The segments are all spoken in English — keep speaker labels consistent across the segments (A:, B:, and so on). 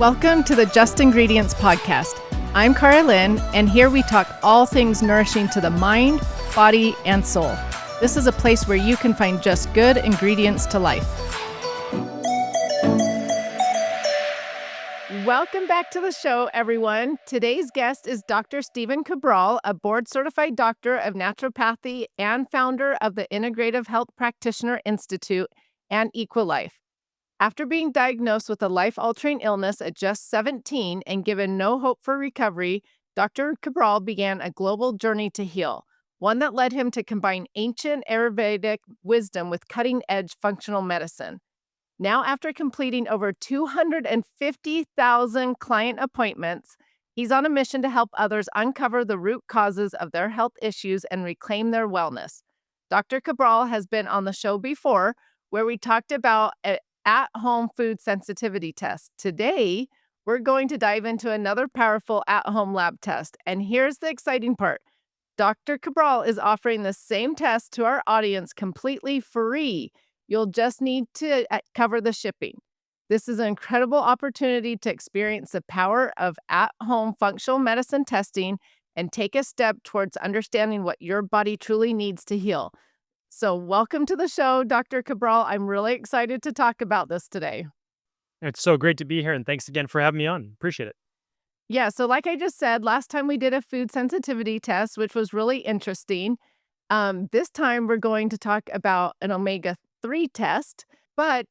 A: Welcome to the Just Ingredients podcast. I'm Cara Lynn, and here we talk all things nourishing to the mind, body, and soul. This is a place where you can find just good ingredients to life. Welcome back to the show, everyone. Today's guest is Dr. Stephen Cabral, a board-certified doctor of naturopathy and founder of the Integrative Health Practitioner Institute and Equilife. After being diagnosed with a life-altering illness at just 17 and given no hope for recovery, Dr. Cabral began a global journey to heal, one that led him to combine ancient Ayurvedic wisdom with cutting-edge functional medicine. Now, after completing over 250,000 client appointments, he's on a mission to help others uncover the root causes of their health issues and reclaim their wellness. Dr. Cabral has been on the show before, where we talked about at-home food sensitivity test. Today, we're going to dive into another powerful at-home lab test. And here's the exciting part. Dr. Cabral is offering the same test to our audience completely free. You'll just need to cover the shipping. This is an incredible opportunity to experience the power of at-home functional medicine testing and take a step towards understanding what your body truly needs to heal. So welcome to the show, Dr. Cabral. I'm really excited to talk about this today.
B: It's so great to be here, and thanks again for having me on. Appreciate it.
A: Yeah, so like I just said, last time we did a food sensitivity test, which was really interesting. This time we're going to talk about an omega-3 test, but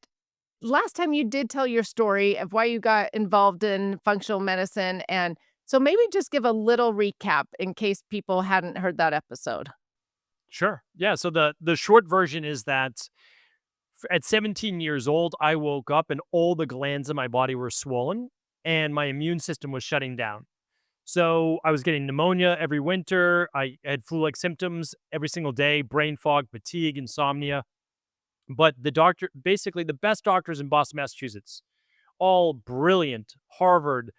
A: last time you did tell your story of why you got involved in functional medicine, and so maybe just give a little recap in case people hadn't heard that episode.
B: Sure. Yeah, so the short version is that at 17 years old, I woke up and all the glands in my body were swollen and my immune system was shutting down. So I was getting pneumonia every winter. I had flu-like symptoms every single day, brain fog, fatigue, insomnia. But the doctor, basically the best doctors in Boston, Massachusetts, all brilliant, Harvard,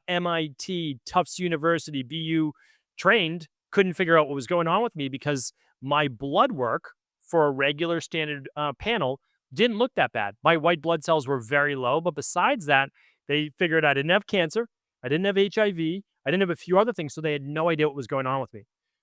B: MIT, Tufts University, BU trained, couldn't figure out what was going on with me because my blood work for a regular standard panel didn't look that bad. My white blood cells were very low, but besides that, they figured I didn't have cancer, I didn't have HIV, I didn't have a few other things, so they had no idea what was going on with me.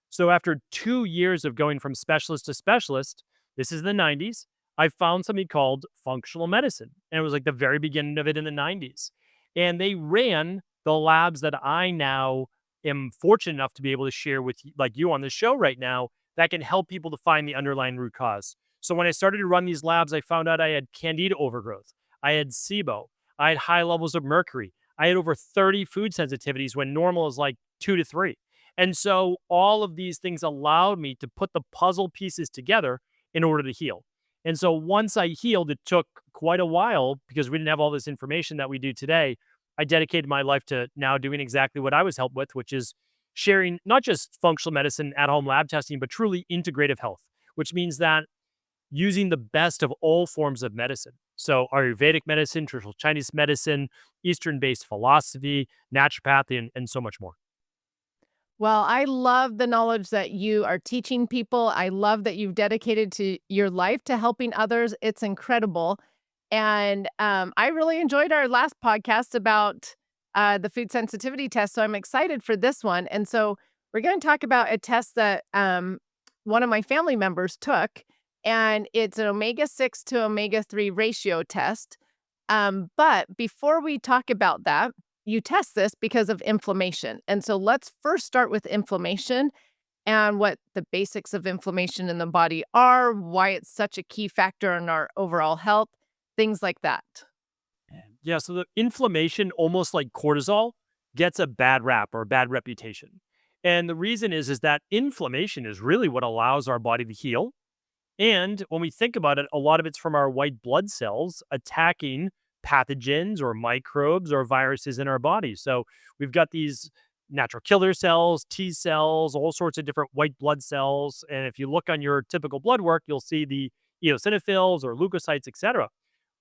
B: So after 2 years of going from specialist to specialist, this is the 90s, I found something called functional medicine. And it was like the very beginning of it in the 90s. And they ran the labs that I now am fortunate enough to be able to share with like you on the show right now that can help people to find the underlying root cause. So when I started to run these labs, I found out I had candida overgrowth. I had SIBO. I had high levels of mercury. I had over 30 food sensitivities when normal is like 2 to 3. And so all of these things allowed me to put the puzzle pieces together in order to heal. And so once I healed, it took quite a while because we didn't have all this information that we do today. I dedicated my life to now doing exactly what I was helped with, which is sharing not just functional medicine at home lab testing, but truly integrative health, which means that using the best of all forms of medicine. So Ayurvedic medicine, traditional Chinese medicine, Eastern-based philosophy, naturopathy, and so much more.
A: Well, I love the knowledge that you are teaching people. I love that you've dedicated to your life to helping others. It's incredible. And I really enjoyed our last podcast about the food sensitivity test. So I'm excited for this one. And so we're going to talk about a test that one of my family members took. And it's an omega-6 to omega-3 ratio test. But before we talk about that, you test this because of inflammation. And so let's first start with inflammation and what the basics of inflammation in the body are, why it's such a key factor in our overall health, things like that.
B: Yeah, so the inflammation, almost like cortisol, gets a bad rap or a bad reputation. And the reason is that inflammation is really what allows our body to heal. And when we think about it, a lot of it's from our white blood cells attacking pathogens or microbes or viruses in our body. So we've got these natural killer cells, T cells, all sorts of different white blood cells. And if you look on your typical blood work, you'll see the eosinophils or leukocytes, etc.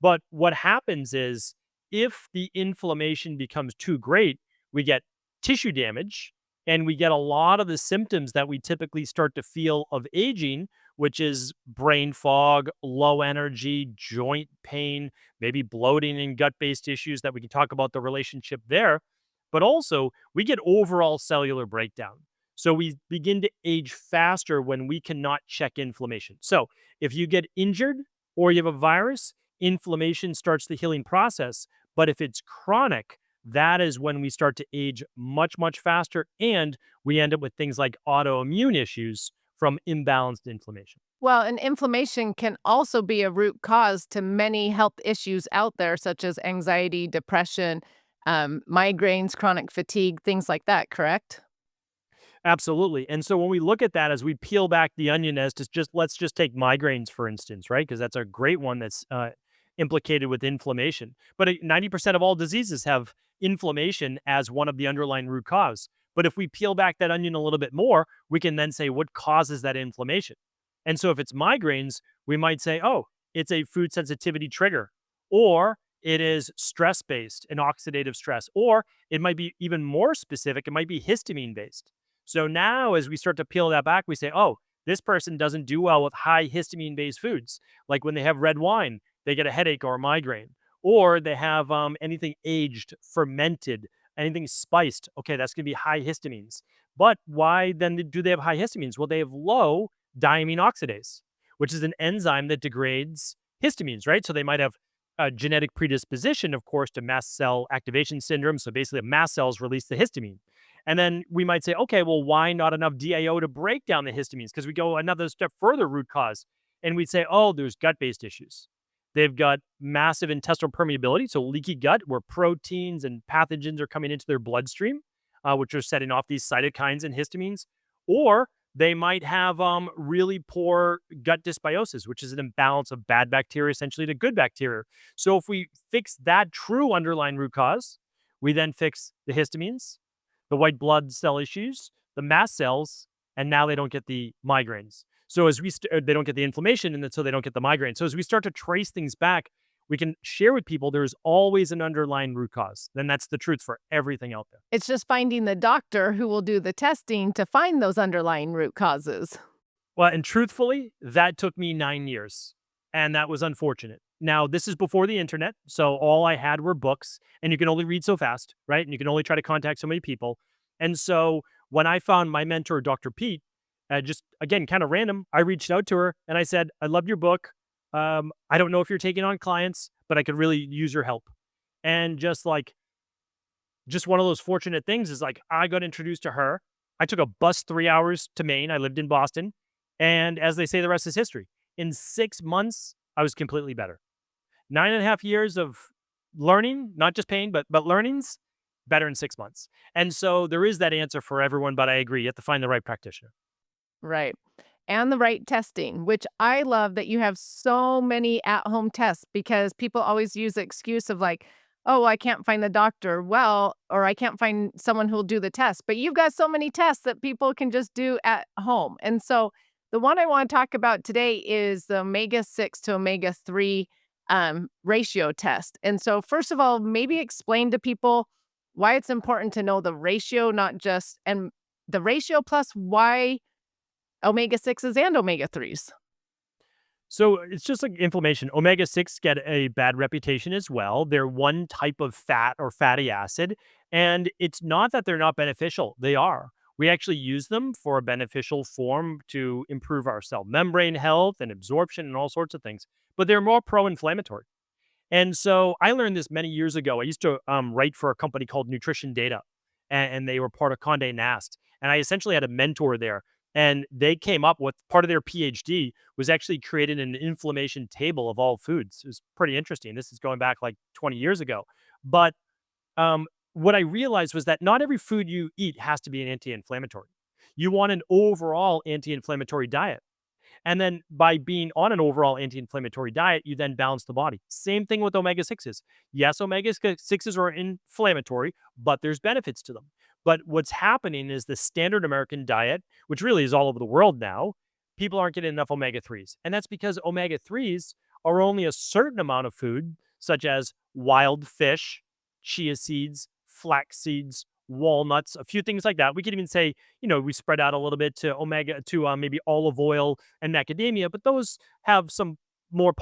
B: But what happens is if the inflammation becomes too great, we get tissue damage and we get a lot of the symptoms that we typically start to feel of aging, which is brain fog, low energy, joint pain, maybe bloating and gut based issues that we can talk about the relationship there. But also, we get overall cellular breakdown. So we begin to age faster when we cannot check inflammation. So if you get injured or you have a virus, inflammation starts the healing process. But if it's chronic, that is when we start to age much, much faster. And we end up with things like autoimmune issues from imbalanced inflammation.
A: Well, and inflammation can also be a root cause to many health issues out there, such as anxiety, depression, migraines, chronic fatigue, things like that, correct?
B: Absolutely. And so when we look at that, as we peel back the onion, as to just let's just take migraines, for instance, right? Because that's a great one that's implicated with inflammation. But 90% of all diseases have inflammation as one of the underlying root cause. But if we peel back that onion a little bit more, we can then say what causes that inflammation. And so if it's migraines, we might say, oh, it's a food sensitivity trigger, or it is stress based and oxidative stress, or it might be even more specific, it might be histamine based. So now, as we start to peel that back, we say, oh, this person doesn't do well with high histamine based foods. Like when they have red wine, they get a headache or a migraine, or they have anything aged, fermented, anything spiced. Okay, that's going to be high histamines. But why then do they have high histamines? Well, they have low diamine oxidase, which is an enzyme that degrades histamines, right? So they might have a genetic predisposition, of course, to mast cell activation syndrome. So basically, mast cells release the histamine. And then we might say, okay, well, why not enough DAO to break down the histamines? Because we go another step further root cause. And we'd say, oh, there's gut based issues. They've got massive intestinal permeability, so leaky gut, where proteins and pathogens are coming into their bloodstream, which are setting off these cytokines and histamines. Or they might have really poor gut dysbiosis, which is an imbalance of bad bacteria essentially to good bacteria. So if we fix that true underlying root cause, we then fix the histamines, the white blood cell issues, the mast cells, and now they don't get the migraines. So as they don't get the inflammation, and then so they don't get the migraine. So as we start to trace things back, we can share with people there's always an underlying root cause. Then that's the truth for everything out there.
A: It's just finding the doctor who will do the testing to find those underlying root causes.
B: Well, and truthfully, that took me 9 years, and that was unfortunate. Now, this is before the internet, so all I had were books, and you can only read so fast, right? And you can only try to contact so many people. And so when I found my mentor, Dr. Pete, just again, kind of random, I reached out to her and I said, I loved your book. I don't know if you're taking on clients, but I could really use your help. And just one of those fortunate things is like I got introduced to her. I took a bus 3 hours to Maine. I lived in Boston. And as they say, the rest is history. In 6 months, I was completely better. 9.5 years of learning, not just pain, but learnings, better in 6 months. And so there is that answer for everyone, but I agree. You have to find the right practitioner.
A: Right. And the right testing, which I love that you have so many at-home tests because people always use the excuse of like, "Oh, I can't find the doctor." Well, or I can't find someone who'll do the test. But you've got so many tests that people can just do at home. And so the one I want to talk about today is the omega-6 to omega-3 ratio test. And so first of all, maybe explain to people why it's important to know the ratio, not just and the ratio plus why omega 6s and omega 3s.
B: So it's just like inflammation. Omega 6 get a bad reputation as well. They're one type of fat or fatty acid. And it's not that they're not beneficial, they are. We actually use them for a beneficial form to improve our cell membrane health and absorption and all sorts of things, but they're more pro inflammatory. And so I learned this many years ago. I used to write for a company called Nutrition Data, and they were part of Condé Nast. And I essentially had a mentor there. And they came up with part of their PhD was actually created an inflammation table of all foods. It was pretty interesting. This is going back like 20 years ago. But what I realized was that not every food you eat has to be an anti inflammatory. You want an overall anti inflammatory diet. And then by being on an overall anti inflammatory diet, you then balance the body. Same thing with omega 6s. Yes, omega 6s are inflammatory, but there's benefits to them. But what's happening is the standard American diet, which really is all over the world now, people aren't getting enough omega 3s. And that's because omega 3s are only a certain amount of food, such as wild fish, chia seeds, flax seeds, walnuts, a few things like that. We could even say, we spread out a little bit to omega to maybe olive oil and macadamia, but those have some more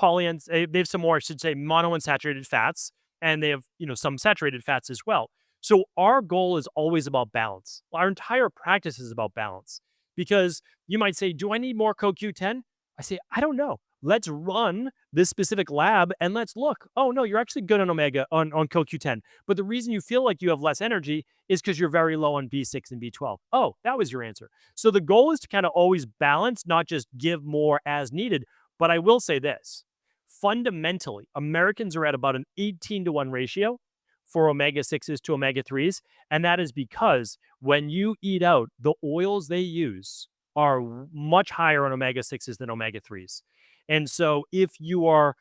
B: they have some more, I should say, monounsaturated fats, and they have, some saturated fats as well. So our goal is always about balance. Our entire practice is about balance because you might say, do I need more CoQ10? I say, I don't know. Let's run this specific lab and let's look. Oh no, you're actually good on on CoQ10. But the reason you feel like you have less energy is because you're very low on B6 and B12. Oh, that was your answer. So the goal is to kind of always balance, not just give more as needed. But I will say this, fundamentally, Americans are at about an 18-to-1 ratio for omega 6s to omega 3s. And that is because when you eat out, the oils they use are much higher on omega 6s than omega 3s. And so if you are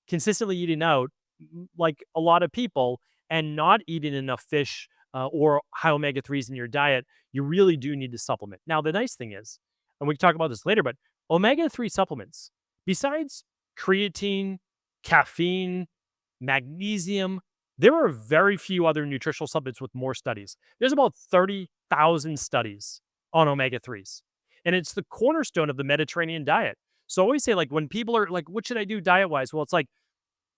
B: consistently eating out, like a lot of people, and not eating enough fish or high omega 3s in your diet, you really do need to supplement. Now, the nice thing is, and we can talk about this later, but omega 3 supplements, besides creatine, caffeine, magnesium, there are very few other nutritional supplements with more studies. There's about 30,000 studies on omega 3s, and it's the cornerstone of the Mediterranean diet. So I always say, like, when people are like, what should I do diet wise? Well, it's like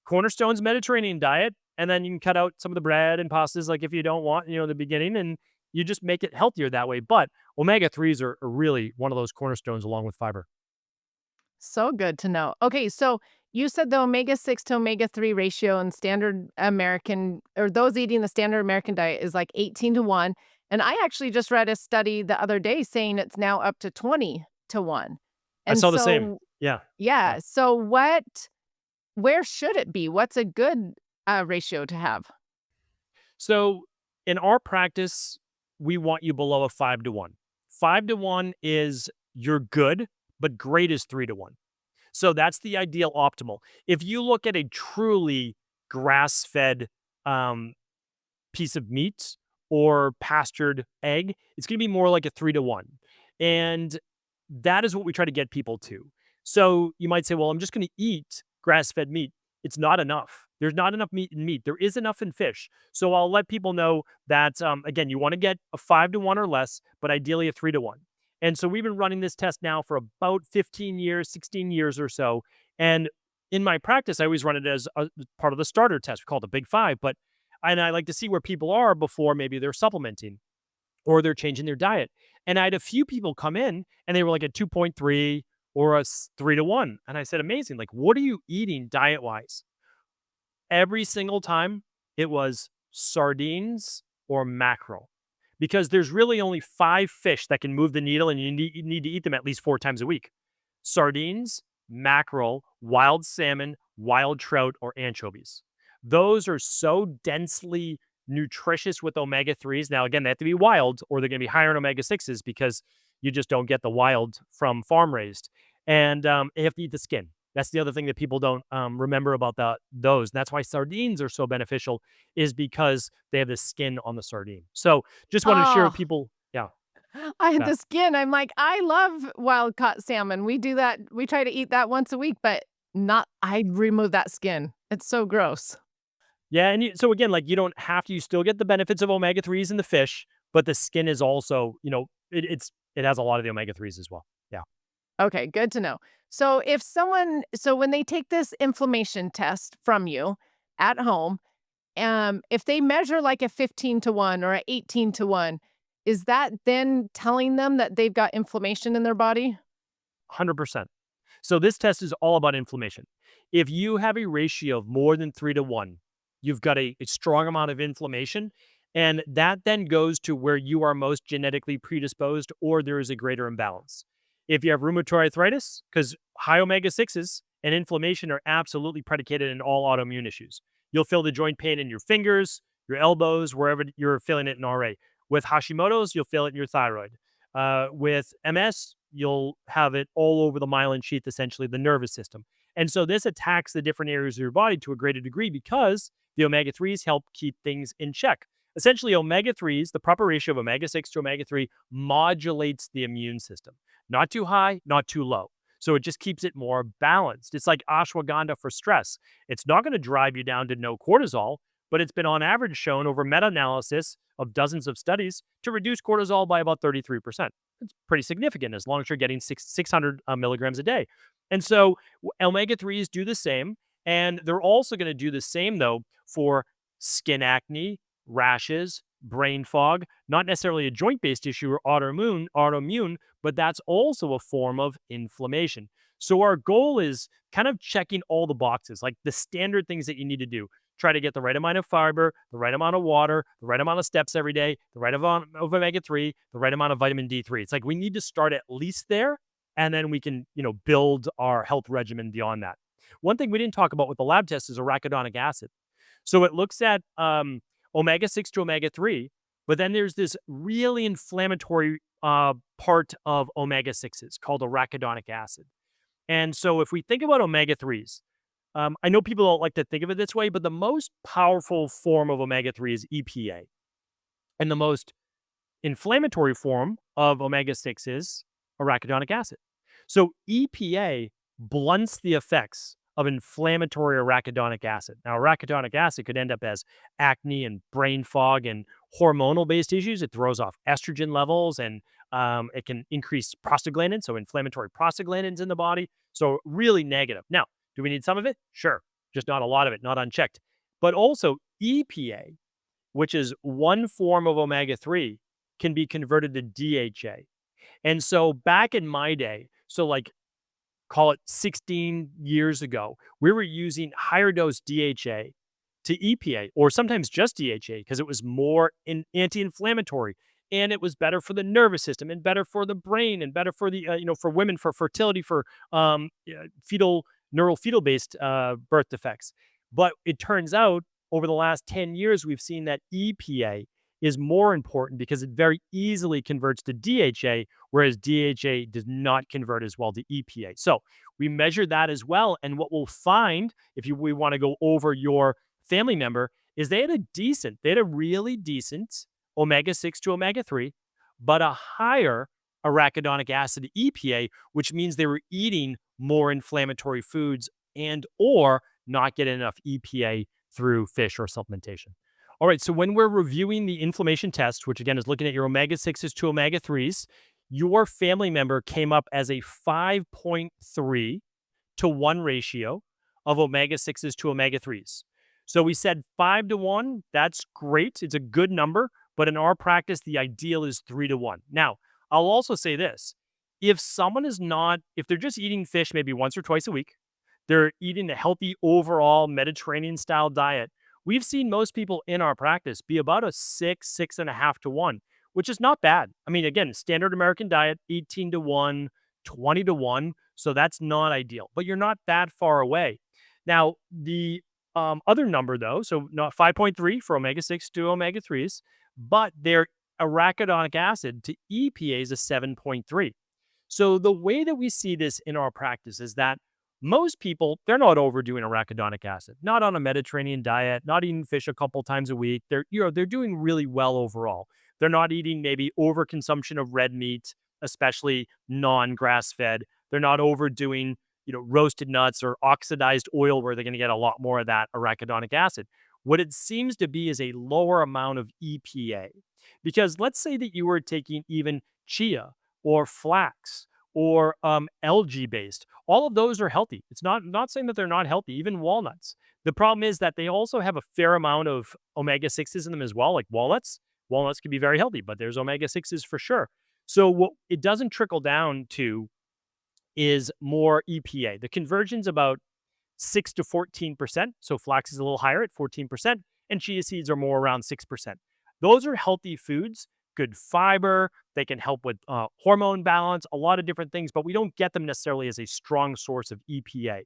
B: cornerstone's Mediterranean diet, and then you can cut out some of the bread and pastas, like if you don't want, the beginning, and you just make it healthier that way. But omega 3s are really one of those cornerstones along with fiber.
A: So good to know. Okay, so you said the omega 6 to omega 3 ratio in standard American, or those eating the standard American diet, is like 18 to 1. And I actually just read a study the other day saying it's now up to 20 to 1.
B: I
A: And
B: saw the same.
A: so,
B: Yeah. Yeah.
A: yeah. So, where should it be? What's a good ratio to have?
B: So in our practice, we want you below a 5-to-1. 5-to-1 is you're good, but great is 3-to-1. So that's the ideal optimal. If you look at a truly grass fed um, piece of meat or pastured egg, it's going to be more like a 3-to-1. And that is what we try to get people to. So you might say, well, I'm just going to eat grass fed meat. It's not enough. There's not enough meat in meat. There is enough in fish. So I'll let people know that, again, you want to get a 5-to-1 or less, but ideally a 3-to-1. And so we've been running this test now for about 15 years, 16 years or so. And in my practice, I always run it as a part of the starter test. We call it the Big Five. And I like to see where people are before maybe they're supplementing or they're changing their diet. And I had a few people come in and they were like a 2.3 or a 3-to-1. And I said, amazing. Like, what are you eating diet wise? Every single time it was sardines or mackerel because there's really only 5 fish that can move the needle and you need to eat them at least 4 times a week. Sardines, mackerel, wild salmon, wild trout, or anchovies. Those are so densely nutritious with omega 3s. Now, again, they have to be wild or they're going to be higher in omega 6s because you just don't get the wild from farm raised. And you have to eat the skin. That's the other thing that people don't remember about those. And that's why sardines are so beneficial, is because they have the skin on the sardine. So just wanted to share with
A: Oh,
B: people. Yeah,
A: I had
B: that.
A: the skin. I'm like, I love wild caught salmon. We do that. We try to eat that once a week, but not, I remove that skin. It's so gross.
B: Yeah, and so again, like you don't have to. You still get the benefits of omega 3s in the fish, but the skin is also, it has a lot of the omega 3s as well. Yeah.
A: Okay, good to know. So when they take this inflammation test from you at home, if they measure like a 15 to 1 or a 18 to 1, is that then telling them that they've got inflammation in their body?
B: 100%. So this test is all about inflammation. If you have a ratio of more than 3-to-1, you've got a strong amount of inflammation. And that then goes to where you are most genetically predisposed or there is a greater imbalance. If you have rheumatoid arthritis, because high omega 6s and inflammation are absolutely predicated in all autoimmune issues. You'll feel the joint pain in your fingers, your elbows, wherever you're feeling it in RA. With Hashimoto's, you'll feel it in your thyroid. With MS, you'll have it all over the myelin sheath, essentially the nervous system. And so this attacks the different areas of your body to a greater degree because the omega 3s help keep things in check. Essentially, omega 3s, the proper ratio of omega 6 to omega 3, modulates the immune system. Not too high, not too low. So it just keeps it more balanced. It's like ashwagandha for stress. It's not going to drive you down to no cortisol, but it's been on average shown over meta-analysis of dozens of studies to reduce cortisol by about 33%. It's pretty significant as long as you're getting 600 milligrams a day. And so omega 3s do the same. And they're also going to do the same, though, for skin acne, rashes, brain fog, not necessarily a joint based issue or autoimmune, but that's also a form of inflammation. So our goal is kind of checking all the boxes, like the standard things that you need to do. Try to get the right amount of fiber, the right amount of water, the right amount of steps every day, the right amount of omega 3, the right amount of vitamin D3. It's like we need to start at least there, and then we can, build our health regimen beyond that. One thing we didn't talk about with the lab test is arachidonic acid. So it looks at omega 6 to omega 3, but then there's this really inflammatory part of omega 6s called arachidonic acid. And so if we think about omega 3s, I know people don't like to think of it this way, but the most powerful form of omega 3 is EPA. And the most inflammatory form of omega 6 is arachidonic acid. So EPA blunts the effects of inflammatory arachidonic acid. Now, arachidonic acid could end up as acne and brain fog and hormonal based issues. It throws off estrogen levels and it can increase prostaglandins, so inflammatory prostaglandins in the body. So, really negative. Now, do we need some of it? Sure, just not a lot of it, not unchecked. But also, EPA, which is one form of omega 3, can be converted to DHA. And so, back in my day, so like call it 16 years ago, we were using higher dose DHA to EPA, or sometimes just DHA, because it was more anti-inflammatory, and it was better for the nervous system, and better for the brain, and better for the for women, for fertility, for neural fetal based birth defects. But it turns out over the last 10 years, we've seen that EPA is more important because it very easily converts to DHA, whereas DHA does not convert as well to EPA. So we measure that as well. And what we'll find, if we want to go over your family member, is they had a really decent omega 6 to omega 3, but a higher arachidonic acid EPA, which means they were eating more inflammatory foods and or not getting enough EPA through fish or supplementation. All right, so when we're reviewing the inflammation test, which again is looking at your omega 6s to omega 3s, your family member came up as a 5.3 to 1 ratio of omega 6s to omega 3s. So we said 5 to 1, that's great. It's a good number, but in our practice, the ideal is 3 to 1. Now, I'll also say this. If they're just eating fish maybe once or twice a week, they're eating a healthy overall Mediterranean style diet, we've seen most people in our practice be about a 6.5 to 1, which is not bad. I mean, again, standard American diet, 18 to 1, 20 to 1. So that's not ideal, but you're not that far away. Now, the other number, though, so not 5.3 for omega 6 to omega 3s, but their arachidonic acid to EPA is a 7.3. So the way that we see this in our practice is that most people, they're not overdoing arachidonic acid, not on a Mediterranean diet, not eating fish a couple times a week. They're doing really well overall. They're not eating maybe overconsumption of red meat, especially non-grass fed. They're not overdoing, roasted nuts or oxidized oil where they're going to get a lot more of that arachidonic acid. What it seems to be is a lower amount of EPA. Because let's say that you were taking even chia or flax or algae based. All of those are healthy. It's not saying that they're not healthy, even walnuts. The problem is that they also have a fair amount of omega 6s in them as well, like walnuts. Walnuts can be very healthy, but there's omega 6s for sure. So what it doesn't trickle down to is more EPA. The conversion's about 6 to 14%. So flax is a little higher at 14%, and chia seeds are more around 6%. Those are healthy foods, good fiber. They can help with hormone balance, a lot of different things, but we don't get them necessarily as a strong source of EPA.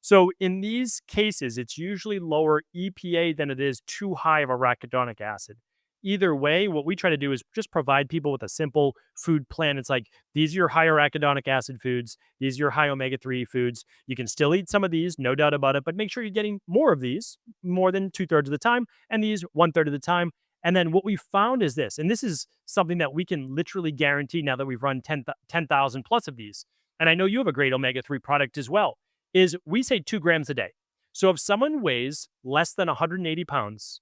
B: So in these cases, it's usually lower EPA than it is too high of arachidonic acid. Either way, what we try to do is just provide people with a simple food plan. It's like, these are your high arachidonic acid foods. These are your high omega-3 foods. You can still eat some of these, no doubt about it, but make sure you're getting more of these, more than 2/3 of the time, and these 1/3 of the time. And then what we found is this, and this is something that we can literally guarantee now that we've run 10,000 plus of these. And I know you have a great omega-3 product as well, is we say 2 grams a day. So if someone weighs less than 180 pounds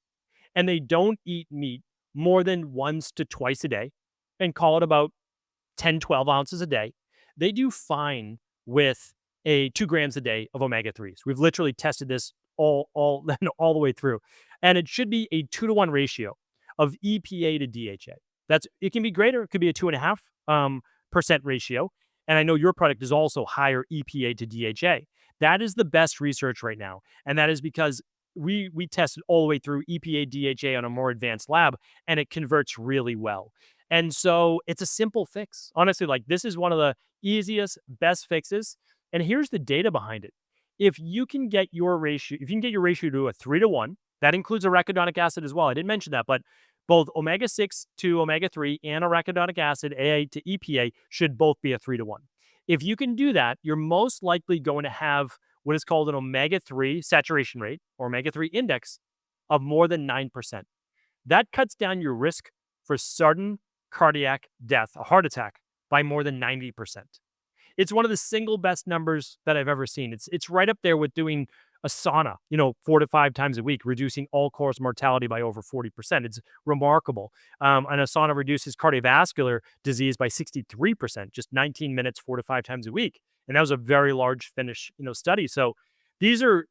B: and they don't eat meat more than once to twice a day and call it about 10, 12 ounces a day, they do fine with a 2 grams a day of omega 3s. We've literally tested this all the way through. And it should be a 2-to-1 ratio of EPA to DHA. It can be greater, it could be a 2.5% ratio. And I know your product is also higher EPA to DHA. That is the best research right now. And that is because we tested all the way through EPA DHA on a more advanced lab, and it converts really well. And so it's a simple fix. Honestly, like this is one of the easiest, best fixes. And here's the data behind it. If you can get your ratio, if you can get your ratio to a 3-to-1, that includes arachidonic acid as well. I didn't mention that, but both omega 6 to omega 3 and arachidonic acid, AA to EPA, should both be a 3-to-1. If you can do that, you're most likely going to have what is called an omega 3 saturation rate or omega 3 index of more than 9%. That cuts down your risk for sudden cardiac death, a heart attack, by more than 90%. It's one of the single best numbers that I've ever seen. It's right up there with doing a sauna, 4 to 5 times a week, reducing all-cause mortality by over 40%. It's remarkable. And a sauna reduces cardiovascular disease by 63%, just 19 minutes, 4 to 5 times a week. And that was a very large Finnish, study. So these are,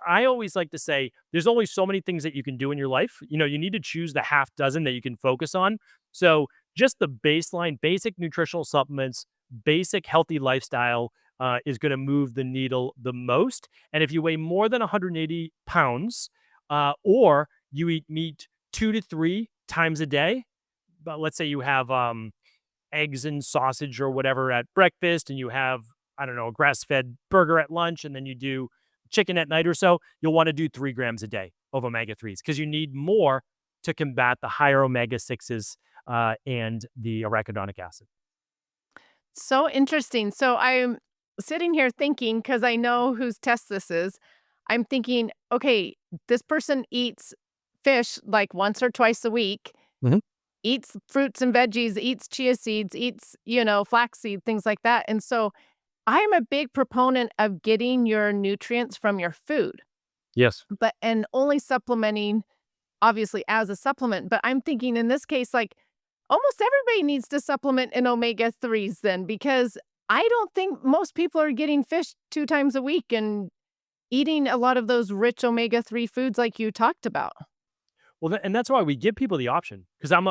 B: I always like to say, there's only so many things that you can do in your life. You need to choose the half dozen that you can focus on. So just the baseline, basic nutritional supplements, basic healthy lifestyle is going to move the needle the most. And if you weigh more than 180 pounds or you eat meat 2 to 3 times a day, but let's say you have eggs and sausage or whatever at breakfast, and you have, I don't know, a grass fed burger at lunch, and then you do chicken at night or so, you'll want to do 3 grams a day of omega 3s because you need more to combat the higher omega 6s and the arachidonic acid.
A: So interesting. So I'm sitting here thinking, because I know whose test this is. I'm thinking, okay, this person eats fish like once or twice a week,
B: Mhm.
A: eats fruits and veggies, eats chia seeds, eats, flaxseed, things like that. And so I'm a big proponent of getting your nutrients from your food,
B: Yes.
A: but and only supplementing obviously as a supplement. But I'm thinking in this case, like almost everybody needs to supplement in omega 3s then, because I don't think most people are getting fish 2 times a week and eating a lot of those rich omega 3 foods like you talked about.
B: Well, and that's why we give people the option because I'm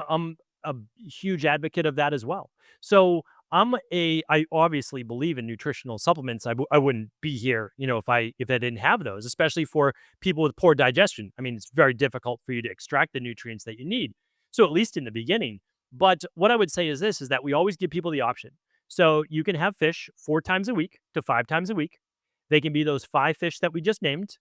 B: a huge advocate of that as well. So I obviously believe in nutritional supplements. I wouldn't be here, if I didn't have those, especially for people with poor digestion. I mean, it's very difficult for you to extract the nutrients that you need. So at least in the beginning. But what I would say is this: is that we always give people the option. So you can have fish 4 times a week to 5 times a week. They can be those 5 fish that we just named.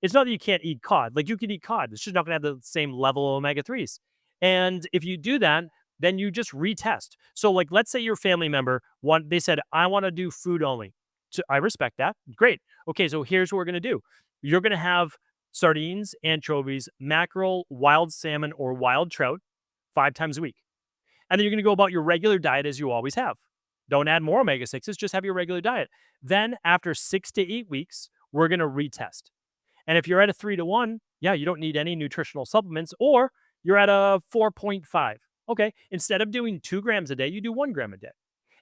B: It's not that you can't eat cod. Like, you can eat cod. It's just not gonna have the same level of omega 3s. And if you do that, then you just retest. So, like, let's say your family member they said, "I wanna do food only." So I respect that. Great. Okay, so here's what we're gonna do. You're gonna have sardines, anchovies, mackerel, wild salmon, or wild trout 5 times a week. And then you're gonna go about your regular diet as you always have. Don't add more omega 6s, just have your regular diet. Then after 6 to 8 weeks, we're gonna retest. And if you're at a 3-to-1, yeah, you don't need any nutritional supplements, or you're at a 4.5. Okay. Instead of doing 2 grams a day, you do 1 gram a day.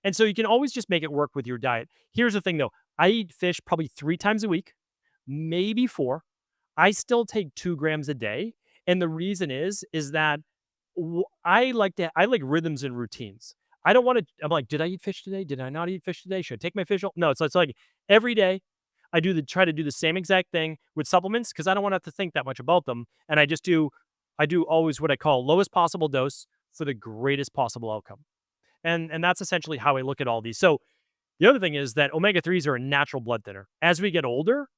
B: And so you can always just make it work with your diet. Here's the thing though, I eat fish probably 3 times a week, maybe four. I still take 2 grams a day. And the reason is that I like rhythms and routines. I don't want to, I'm like, did I eat fish today? Did I not eat fish today? Should I take my fish? No, it's like every day try to do the same exact thing with supplements because I don't want to have to think that much about them. And I do always what I call lowest possible dose for the greatest possible outcome. And that's essentially how I look at all these. So the other thing is that omega 3s are a natural blood thinner. As we get older,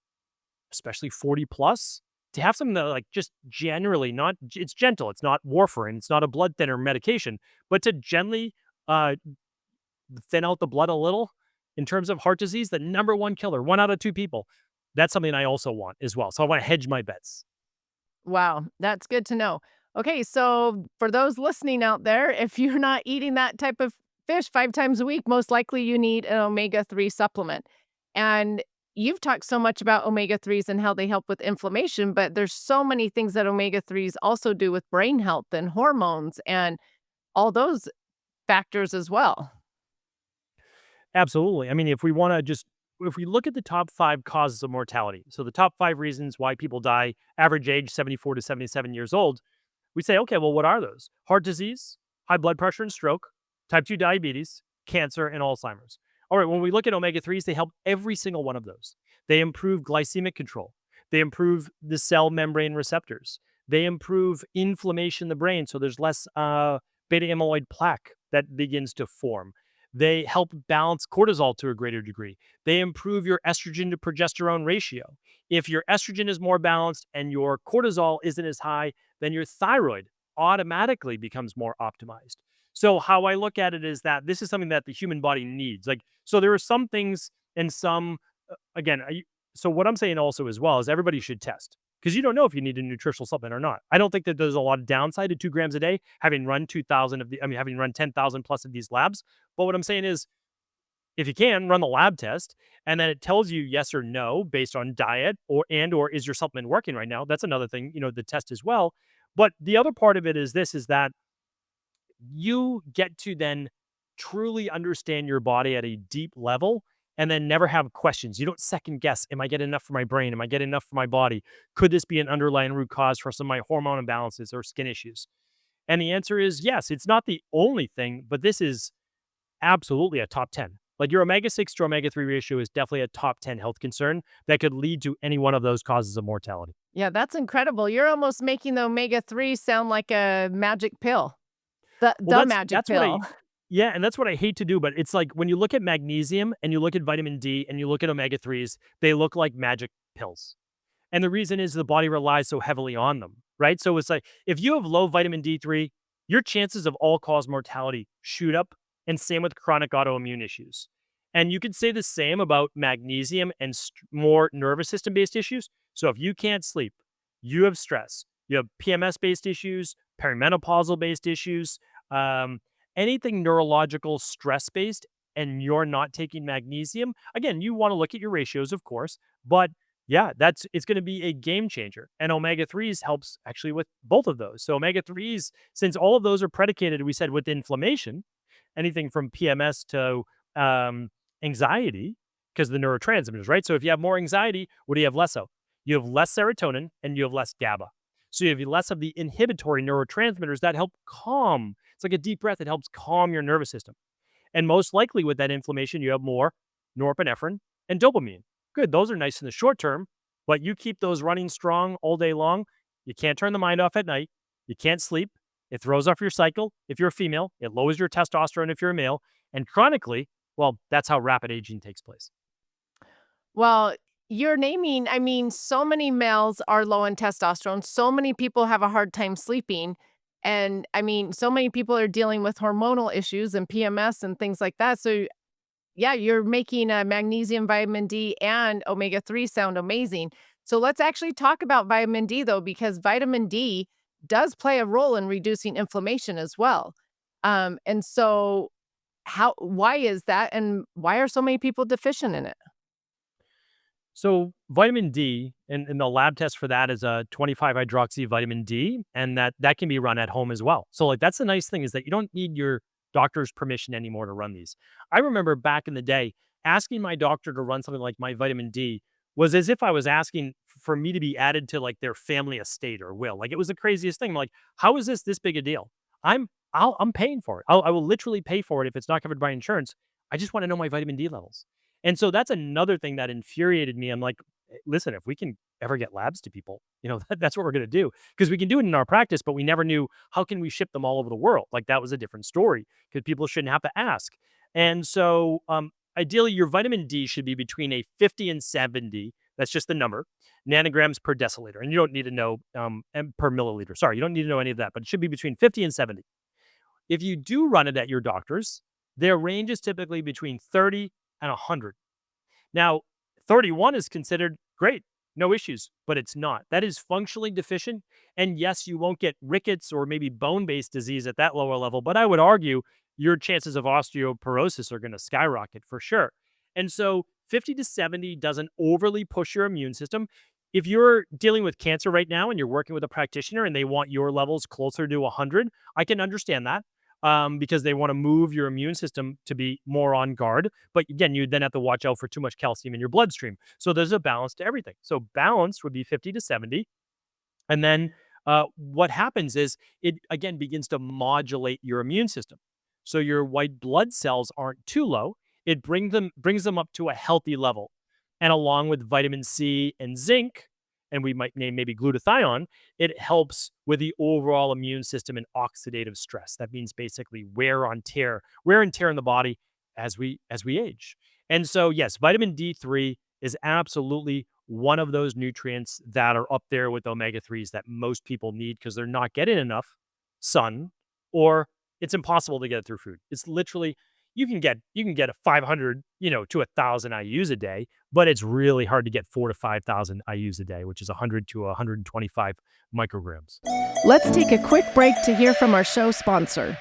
B: especially 40 plus, to have something that like just generally not it's gentle, it's not warfarin, it's not a blood thinner medication, but to gently uh thin out the blood a little in terms of heart disease, the number one killer, 1 out of 2 people. That's something I also want as well. So I want to hedge my bets.
A: Wow, that's good to know. Okay, so for those listening out there, if you're not eating that type of fish 5 times a week, most likely you need an omega 3 supplement. And you've talked so much about omega-3s and how they help with inflammation, but there's so many things that omega-3s also do with brain health and hormones and all those factors as well.
B: Absolutely. I mean, if we look at the top 5 causes of mortality, so the top 5 reasons why people die, average age 74 to 77 years old, we say, okay, well, what are those? Heart disease, high blood pressure and stroke, type 2 diabetes, cancer, and Alzheimer's. All right, when we look at omega 3s, they help every single one of those. They improve glycemic control, they improve the cell membrane receptors, they improve inflammation in the brain. So there's less beta amyloid plaque that begins to form. They help balance cortisol to a greater degree. They improve your estrogen to progesterone ratio. If your estrogen is more balanced and your cortisol isn't as high, then your thyroid automatically becomes more optimized. So how I look at it is that this is something that the human body needs. Like, so there are some things and some again, so what I'm saying also as well is everybody should test because you don't know if you need a nutritional supplement or not. I don't think that there's a lot of downside to 2 grams a day, having run 2,000 of the, I mean, having run 10,000 plus of these labs. But what I'm saying is if you can run the lab test and then it tells you yes or no based on diet or is your supplement working right now, that's another thing, the test as well. But the other part of it is this is that you get to then truly understand your body at a deep level and then never have questions. You don't second guess, am I getting enough for my brain? Am I getting enough for my body? Could this be an underlying root cause for some of my hormone imbalances or skin issues? And the answer is yes, it's not the only thing, but this is absolutely a top 10. Like your omega 6 to omega 3 ratio is definitely a top 10 health concern that could lead to any one of those causes of mortality.
A: Yeah, that's incredible. You're almost making the omega-3 sound like a magic pill. The
B: Well,
A: the magic
B: that's what
A: pill.
B: I yeah, and that's what I hate to do, but it's like when you look at magnesium and you look at vitamin D and you look at omega 3s, they look like magic pills. And the reason is the body relies so heavily on them, right? So it's like if you have low vitamin D3, your chances of all cause mortality shoot up, and same with chronic autoimmune issues. And you could say the same about magnesium and more nervous system based issues. So if you can't sleep, you have stress, you have PMS based issues, perimenopausal based issues, um, anything neurological stress based, and you're not taking magnesium, again, you want to look at your ratios, of course, but yeah, it's going to be a game changer. And omega 3s helps actually with both of those. So omega 3s, since all of those are predicated, we said with inflammation, anything from PMS to um, anxiety, because the neurotransmitters, right? So if you have more anxiety, what do you have less of? You have less serotonin and you have less GABA. So you have less of the inhibitory neurotransmitters that help calm. It's like a deep breath. It helps calm your nervous system. And most likely with that inflammation, you have more norepinephrine and dopamine. Good. Those are nice in the short term, but you keep those running strong all day long. You can't turn the mind off at night. You can't sleep. It throws off your cycle if you're a female. It lowers your testosterone if you're a male. And chronically, well, that's how rapid aging takes place.
A: Well, you're naming I mean, so many males are low in testosterone, so many people have a hard time sleeping, and, I mean, so many people are dealing with hormonal issues and PMS and things like that, so, yeah, you're making, magnesium, vitamin D, and omega-3 sound amazing. So let's actually talk about vitamin D, though, because vitamin D does play a role in reducing inflammation as well. And so how why is that, and why are so many people deficient in it?
B: So vitamin D and the lab test for that is a 25 hydroxy vitamin D, and that can be run at home as well. So like that's the nice thing is that you don't need your doctor's permission anymore to run these. I remember back in the day asking my doctor to run something like my vitamin D was as if I was asking for me to be added to like their family estate or will. Like it was the craziest thing. I'm like, how is this big a deal? I'm paying for it. I will literally pay for it if it's not covered by insurance. I just want to know my vitamin D levels. And so that's another thing that infuriated me. I'm like, listen, if we can ever get labs to people, that's what we're going to do because we can do it in our practice, but we never knew how can we ship them all over the world. Like that was a different story because people shouldn't have to ask. And so, ideally, your vitamin D should be between a 50 and 70. That's just the number nanograms per deciliter. And you don't need to know and per milliliter. Sorry, you don't need to know any of that, but it should be between 50 and 70. If you do run it at your doctor's, their range is typically between 30 and 100. Now, 31 is considered great, no issues, but it's not. That is functionally deficient. And yes, you won't get rickets or maybe bone based disease at that lower level, but I would argue your chances of osteoporosis are going to skyrocket for sure. And so 50 to 70 doesn't overly push your immune system. If you're dealing with cancer right now and you're working with a practitioner and they want your levels closer to 100, I can understand that, because they want to move your immune system to be more on guard. But again, you then have to watch out for too much calcium in your bloodstream. So there's a balance to everything. So balance would be 50 to 70. And then what happens is it again begins to modulate your immune system. So your white blood cells aren't too low. It brings them up to a healthy level. And along with vitamin C and zinc, and we might name maybe glutathione, it helps with the overall immune system and oxidative stress. That means basically wear and tear in the body as we age. And so yes, vitamin D3 is absolutely one of those nutrients that are up there with omega 3s that most people need because they're not getting enough sun, or it's impossible to get it through food. It's literally you can get a 500, to 1,000 IUs a day, but it's really hard to get 4 to 5,000 IUs a day, which is 100 to 125 micrograms.
A: Let's take a quick break to hear from our show sponsor.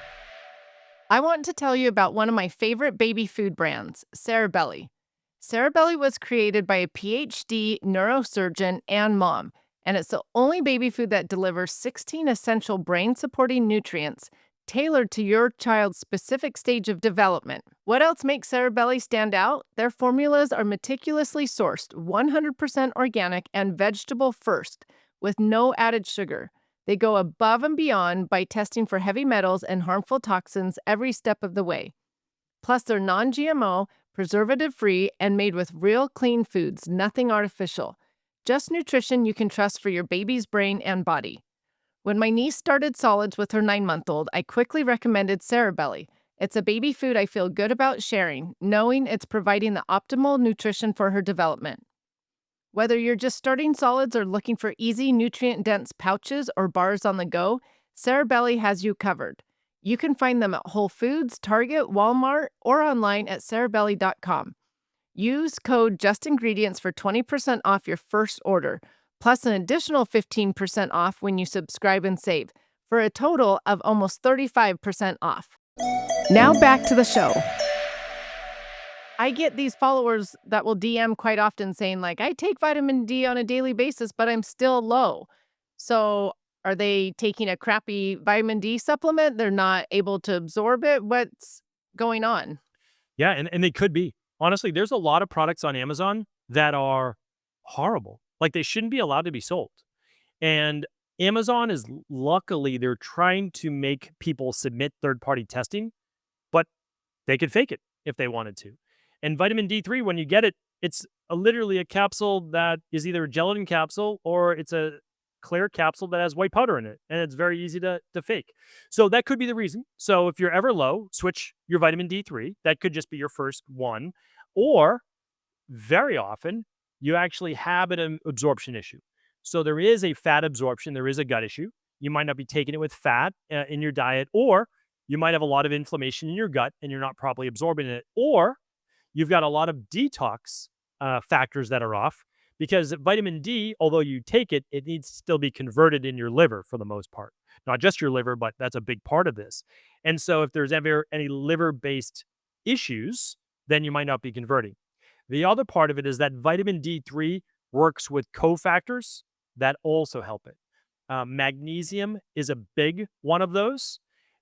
A: I want to tell you about one of my favorite baby food brands, Cerebelly. Cerebelly was created by a PhD neurosurgeon and mom, and it's the only baby food that delivers 16 essential brain supporting nutrients tailored to your child's specific stage of development. What else makes Cerebelly stand out? Their formulas are meticulously sourced, 100% organic, and vegetable first, with no added sugar. They go above and beyond by testing for heavy metals and harmful toxins every step of the way. Plus, they're non GMO, preservative free, and made with real clean foods, nothing artificial. Just nutrition you can trust for your baby's brain and body. When my niece started solids with her 9-month-old, I quickly recommended Cerebelly. It's a baby food I feel good about sharing, knowing it's providing the optimal nutrition for her development. Whether you're just starting solids or looking for easy, nutrient-dense pouches or bars on the go, Cerebelly has you covered. You can find them at Whole Foods, Target, Walmart, or online at cerebelly.com. Use code JUSTINGREDIENTS for 20% off your first order, plus an additional 15% off when you subscribe and save, for a total of almost 35% off. Now back to the show. I get these followers that will DM quite often saying, like, I take vitamin D on a daily basis, but I'm still low. So are they taking a crappy vitamin D supplement? They're not able to absorb it? What's going on?
B: Yeah, and they could be. Honestly, there's a lot of products on Amazon that are horrible. Like they shouldn't be allowed to be sold. And Amazon is luckily they're trying to make people submit third-party testing, but they could fake it if they wanted to. And vitamin D3, when you get it, it's literally a capsule that is either a gelatin capsule or it's a clear capsule that has white powder in it. And it's very easy to fake. So that could be the reason. So if you're ever low, switch your vitamin D3. That could just be your first one. Or very often, you actually have an absorption issue. So there is a fat absorption, there is a gut issue. You might not be taking it with fat in your diet, or you might have a lot of inflammation in your gut and you're not properly absorbing it, or you've got a lot of detox factors that are off because vitamin D, although you take it, it needs to still be converted in your liver for the most part. Not just your liver, but that's a big part of this. And so if there's ever any liver based issues, then you might not be converting. The other part of it is that vitamin D3 works with cofactors that also help it. Magnesium is a big one of those.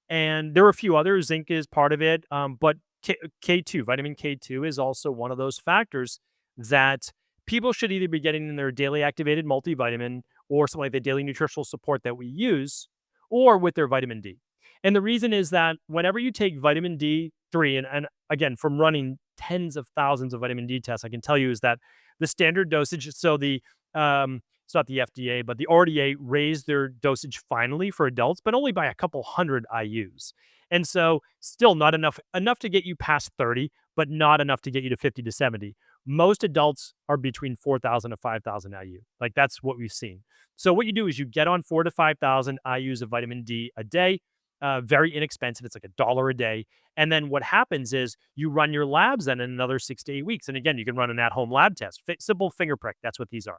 B: And there are a few others. Zinc is part of it. But K2, vitamin K2 is also one of those factors that people should either be getting in their daily activated multivitamin or something like the daily nutritional support that we use, or with their vitamin D. And the reason is that whenever you take vitamin D3, and again, from running tens of thousands of vitamin D tests, I can tell you is that the standard dosage, so it's not the FDA, but the RDA raised their dosage finally for adults, but only by a couple hundred IUs. And so still not enough to get you past 30, but not enough to get you to 50 to 70. Most adults are between 4,000 to 5,000 IU. Like that's what we've seen. So what you do is you get on 4 to 5,000 IUs of vitamin D a day. Very inexpensive. It's like $1 a day. And then what happens is you run your labs then in another 6 to 8 weeks. And again, you can run an at-home lab test. Simple finger prick. That's what these are.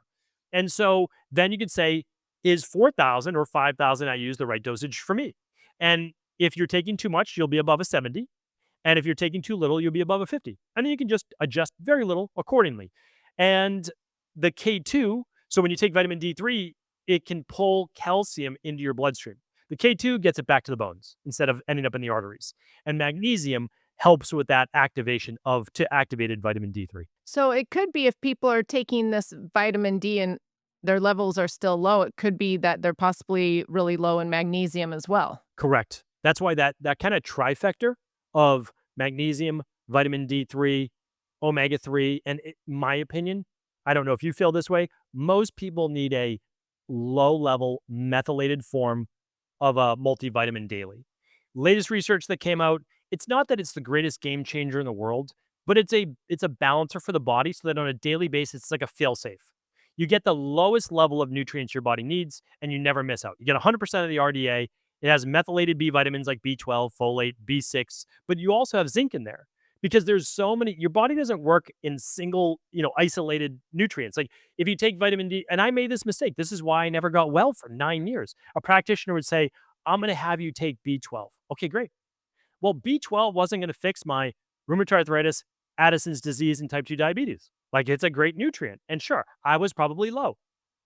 B: And so then you can say, is 4,000 or 5,000 IUs the right dosage for me? And if you're taking too much, you'll be above a 70. And if you're taking too little, you'll be above a 50. And then you can just adjust very little accordingly. And the K2, so when you take vitamin D3, it can pull calcium into your bloodstream. The K2 gets it back to the bones instead of ending up in the arteries. And magnesium helps with that activation of to activated vitamin D3.
A: So it could be if people are taking this vitamin D and their levels are still low, it could be that they're possibly really low in magnesium as well.
B: Correct. That's why that kind of trifecta of magnesium, vitamin D3, omega 3, and in my opinion, I don't know if you feel this way, most people need a low level methylated form of a multivitamin daily. Latest research that came out, it's not that it's the greatest game changer in the world, but it's a balancer for the body so that on a daily basis it's like a failsafe. You get the lowest level of nutrients your body needs and you never miss out. You get 100% of the RDA. It has methylated B vitamins like B12, folate, B6, but you also have zinc in there because there's so many your body doesn't work in single, isolated nutrients. Like if you take vitamin D, and I made this mistake. This is why I never got well for 9 years. A practitioner would say, "I'm going to have you take B12." Okay, great. Well, B12 wasn't going to fix my rheumatoid arthritis, Addison's disease, and type 2 diabetes. Like it's a great nutrient. And sure, I was probably low,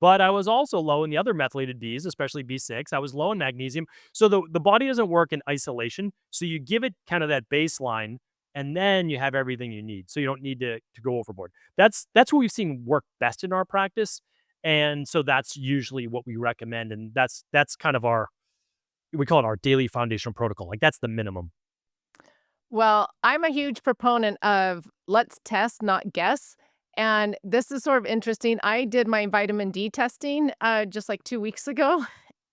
B: but I was also low in the other methylated Bs, especially B6. I was low in magnesium. So the body doesn't work in isolation. So you give it kind of that baseline and then you have everything you need. So you don't need to go overboard. That's what we've seen work best in our practice. And so that's usually what we recommend. And that's kind of our we call it our daily foundational protocol. Like that's the minimum.
A: Well, I'm a huge proponent of let's test, not guess. And this is sort of interesting. I did my vitamin D testing just like 2 weeks ago,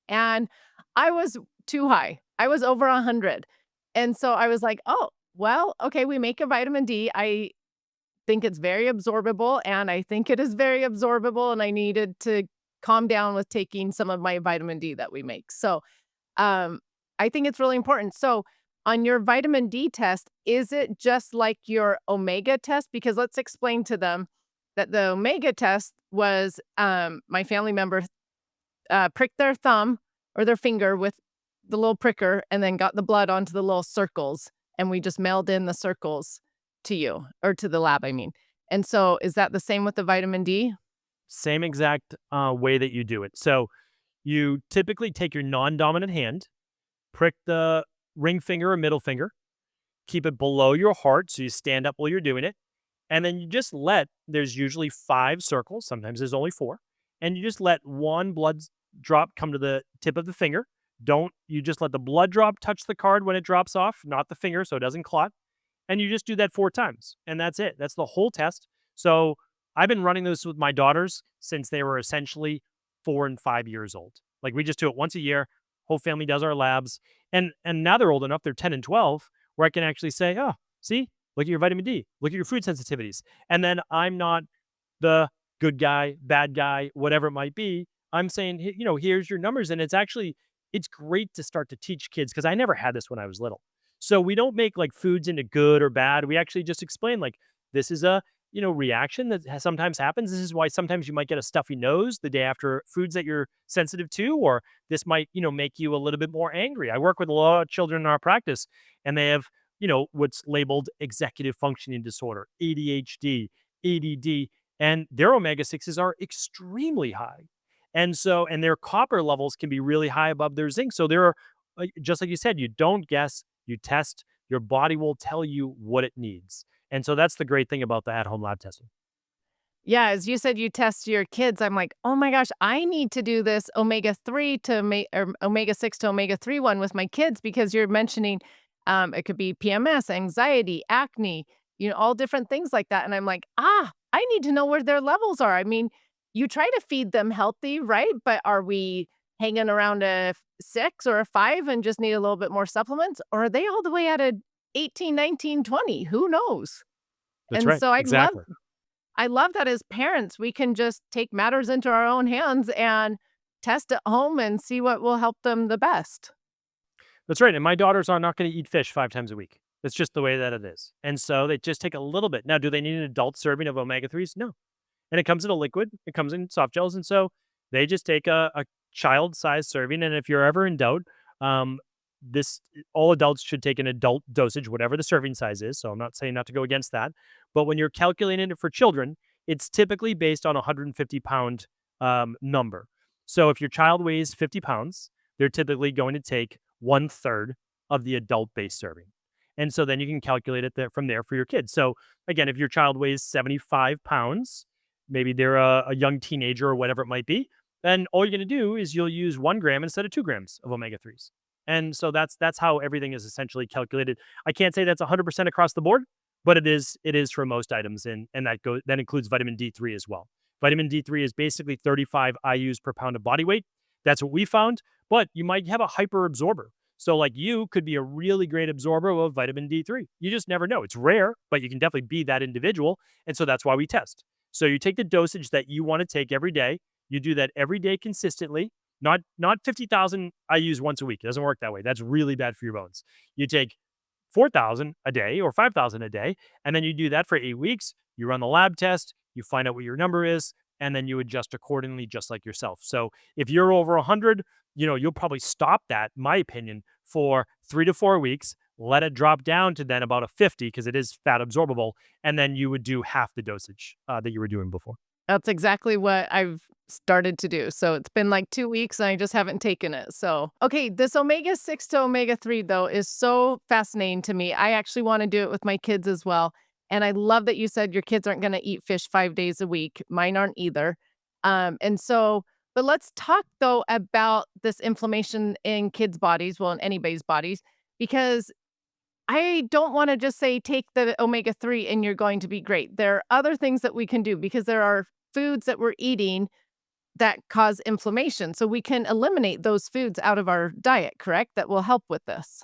A: and I was too high. I was over 100. And so I was like, oh, well, okay, we make a vitamin D. I think it's very absorbable, and I think it is very absorbable. And I needed to calm down with taking some of my vitamin D that we make. So um, I think it's really important. So, on your vitamin D test, is it just like your omega test? Because let's explain to them that the omega test was my family member pricked their thumb or their finger with the little pricker and then got the blood onto the little circles. And we just mailed in the circles to you or to the lab, I mean. And so, is that the same with the vitamin D?
B: Same exact way that you do it. So you typically take your non-dominant hand, prick the ring finger or middle finger, keep it below your heart so you stand up while you're doing it. And then you just there's usually 5 circles, sometimes there's only 4. And you just let one blood drop come to the tip of the finger. You just let the blood drop touch the card when it drops off, not the finger, so it doesn't clot. And you just do that 4 times. And that's it. That's the whole test. So I've been running this with my daughters since they were essentially 4 and 5 years old. Like we just do it once a year. Whole family does our labs. And now they're old enough, they're 10 and 12, where I can actually say, oh, see, look at your vitamin D, look at your food sensitivities. And then I'm not the good guy, bad guy, whatever it might be. I'm saying, here's your numbers. And it's great to start to teach kids because I never had this when I was little. So we don't make like foods into good or bad. We actually just explain like this is a reaction that sometimes happens. This is why sometimes you might get a stuffy nose the day after foods that you're sensitive to, or this might, make you a little bit more angry. I work with a lot of children in our practice and they have, what's labeled executive functioning disorder, ADHD, ADD, and their omega 6s are extremely high. And their copper levels can be really high above their zinc. So there are, just like you said, you don't guess, you test, your body will tell you what it needs. And so that's the great thing about the at-home lab testing.
A: Yeah, as you said, you test your kids. I'm like, oh my gosh, I need to do this omega 3 or omega 6 to omega 3 one with my kids because you're mentioning it could be PMS, anxiety, acne, all different things like that. And I'm like, I need to know where their levels are. I mean, you try to feed them healthy, right? But are we hanging around a 6 or a 5 and just need a little bit more supplements? Or are they all the way at a 18, 19, 20? Who knows?
B: That's
A: And
B: right.
A: so
B: Exactly.
A: I love that as parents, we can just take matters into our own hands and test at home and see what will help them the best.
B: That's right. And my daughters are not going to eat fish 5 times a week. That's just the way that it is. And so they just take a little bit. Now, do they need an adult serving of omega 3s? No. And it comes in a liquid, it comes in soft gels. And so they just take a child sized serving. And if you're ever in doubt, um, this all adults should take an adult dosage, whatever the serving size is. So I'm not saying not to go against that. But when you're calculating it for children, it's typically based on a 150-pound number. So if your child weighs 50 pounds, they're typically going to take one third of the adult base serving. And so then you can calculate it there from there for your kids. So again, if your child weighs 75 pounds, maybe they're a young teenager or whatever it might be, then all you're going to do is you'll use 1 gram instead of 2 grams of omega 3s. And so that's how everything is essentially calculated. I can't say that's 100% across the board, but it is for most items, and that includes vitamin D3 as well. Vitamin D3 is basically 35 IU's per pound of body weight. That's what we found, but you might have a hyper absorber. So like you could be a really great absorber of vitamin D3. You just never know. It's rare, but you can definitely be that individual. And so that's why we test. So you take the dosage that you want to take every day. You do that every day consistently. Not 50,000 IU's once a week. It doesn't work that way. That's really bad for your bones. You take 4,000 a day or 5,000 a day. And then you do that for 8 weeks. You run the lab test, you find out what your number is, and then you adjust accordingly, just like yourself. So if you're over 100, you'll probably stop that, in my opinion, for 3 to 4 weeks, let it drop down to then about a 50 because it is fat absorbable. And then you would do half the dosage that you were doing before.
A: That's exactly what I've started to do. So it's been like 2 weeks and I just haven't taken it. So, okay, this omega 6 to omega 3, though, is so fascinating to me. I actually want to do it with my kids as well. And I love that you said your kids aren't going to eat fish 5 days a week. Mine aren't either. But let's talk though about this inflammation in kids' bodies, well, in anybody's bodies, because I don't wanna just say take the omega 3 and you're going to be great. There are other things that we can do because there are foods that we're eating that cause inflammation. So we can eliminate those foods out of our diet, correct? That will help with this.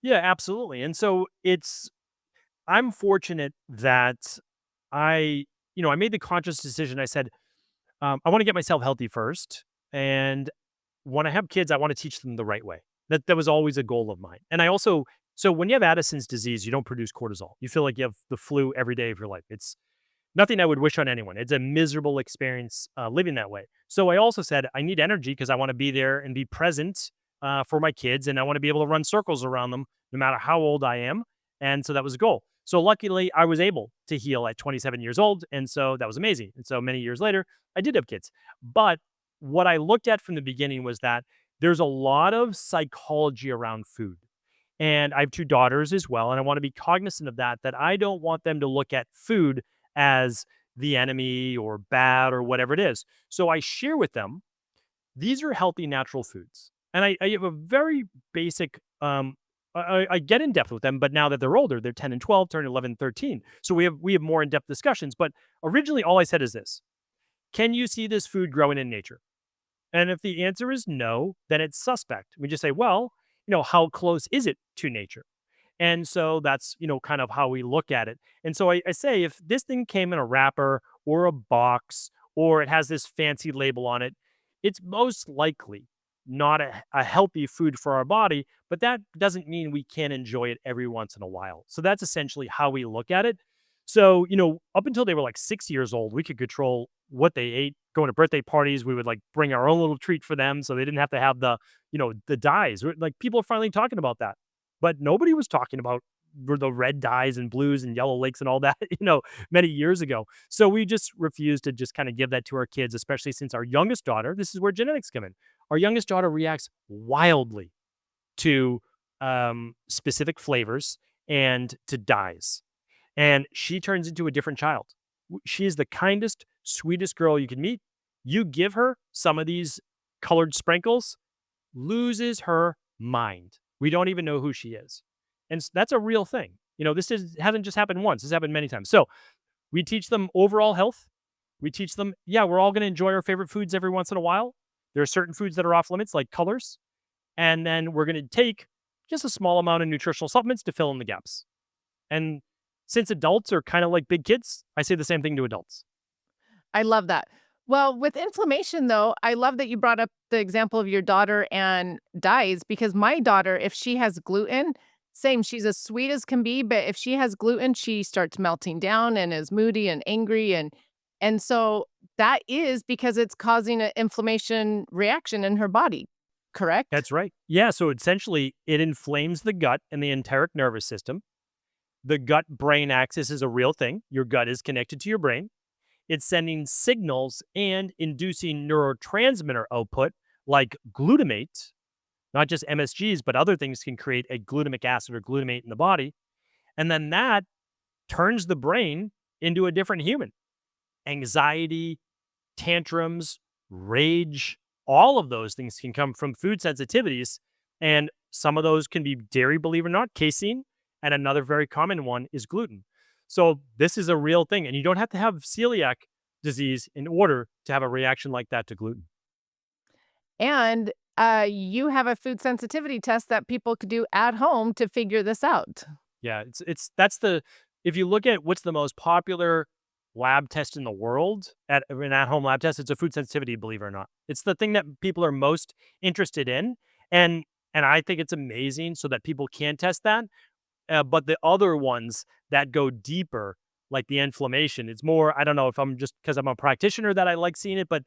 B: Yeah, absolutely. And so I'm fortunate that I made the conscious decision. I said, I want to get myself healthy first. And when I have kids, I want to teach them the right way. That was always a goal of mine. And I also, so when you have Addison's disease, you don't produce cortisol. You feel like you have the flu every day of your life. It's nothing I would wish on anyone. It's a miserable experience living that way. So I also said I need energy because I want to be there and be present for my kids, and I want to be able to run circles around them no matter how old I am. And so that was a goal. So luckily, I was able to heal at 27 years old, and so that was amazing. And so many years later, I did have kids. But what I looked at from the beginning was that there's a lot of psychology around food. And I have two daughters as well, and I want to be cognizant of that, that I don't want them to look at food as the enemy or bad or whatever it is. So I share with them, these are healthy natural foods. And I have a very basic I get in depth with them, but now that they're older, they're 10 and 12, turn 11 and 13. So we have more in-depth discussions. But originally all I said is this: can you see this food growing in nature? And if the answer is no, then it's suspect. We just say, well, how close is it to nature? And so that's, kind of how we look at it. And so I say if this thing came in a wrapper or a box or it has this fancy label on it, it's most likely not a healthy food for our body, but that doesn't mean we can't enjoy it every once in a while. So that's essentially how we look at it. So, up until they were like 6 years old, we could control what they ate. Going to birthday parties, we would like bring our own little treat for them so they didn't have to have the dyes. Like people are finally talking about that. But nobody was talking about the red dyes and blues and yellow lakes and all that, many years ago. So we just refused to just kind of give that to our kids, especially since our youngest daughter, this is where genetics come in. Our youngest daughter reacts wildly to specific flavors and to dyes. And she turns into a different child. She is the kindest, sweetest girl you can meet. You give her some of these colored sprinkles, loses her mind. We don't even know who she is. And that's a real thing. Hasn't just happened once. This happened many times. So we teach them overall health. We teach them, yeah, we're all going to enjoy our favorite foods every once in a while. There are certain foods that are off limits, like colors. And then we're going to take just a small amount of nutritional supplements to fill in the gaps. And since adults are kind of like big kids, I say the same thing to adults.
A: I love that. Well, with inflammation, though, I love that you brought up the example of your daughter and dyes because my daughter, if she has gluten, same, she's as sweet as can be, but if she has gluten, she starts melting down and is moody and angry and so that is because it's causing an inflammation reaction in her body. correct?
B: That's right. Yeah. So essentially, it inflames the gut and the enteric nervous system. The gut brain axis is a real thing. Your gut is connected to your brain. It's sending signals and inducing neurotransmitter output like glutamate, not just MSGs, but other things can create a glutamic acid or glutamate in the body. And then that turns the brain into a different human. Anxiety, tantrums, rage, all of those things can come from food sensitivities. And some of those can be dairy, believe it or not, casein. And another very common one is gluten. So this is a real thing. And you don't have to have celiac disease in order to have a reaction like that to gluten.
A: And you have a food sensitivity test that people could do at home to figure this out.
B: Yeah, it's that's the if you look at what's the most popular lab test in the world at an at-home lab test, it's a food sensitivity, believe it or not. It's the thing that people are most interested in, and and I think it's amazing so that people can test that. But the other ones that go deeper, like the inflammation, it's more. I don't know if I'm just because I'm a practitioner that I like seeing it, but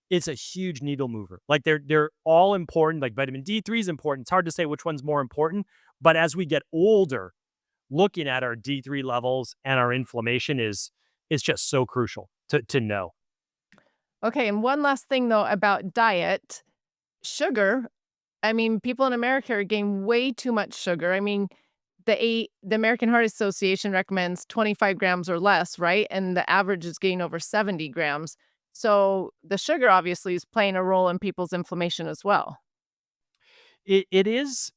B: it's a huge needle mover. Like they're all important. Like vitamin D3 is important. It's hard to say which one's more important, but as we get older, looking at our D3 levels and our inflammation is just so crucial to know.
A: Okay, and one last thing though about diet, sugar. I mean, people in America are getting way too much sugar. I mean, the American Heart Association recommends 25 grams or less, right? And the average is getting over 70 grams. So the sugar obviously is playing a role in people's inflammation as well.
B: It is,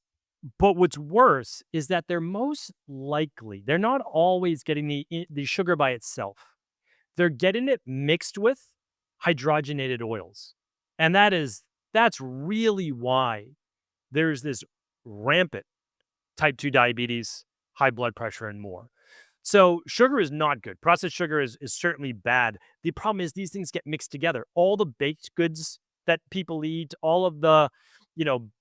B: but what's worse is that they're not always getting the sugar by itself. They're getting it mixed with hydrogenated oils. And that's really why there's this rampant type 2 diabetes, high blood pressure, and more. So sugar is not good. Processed sugar is certainly bad. The problem is these things get mixed together. All the baked goods that people eat, all of the,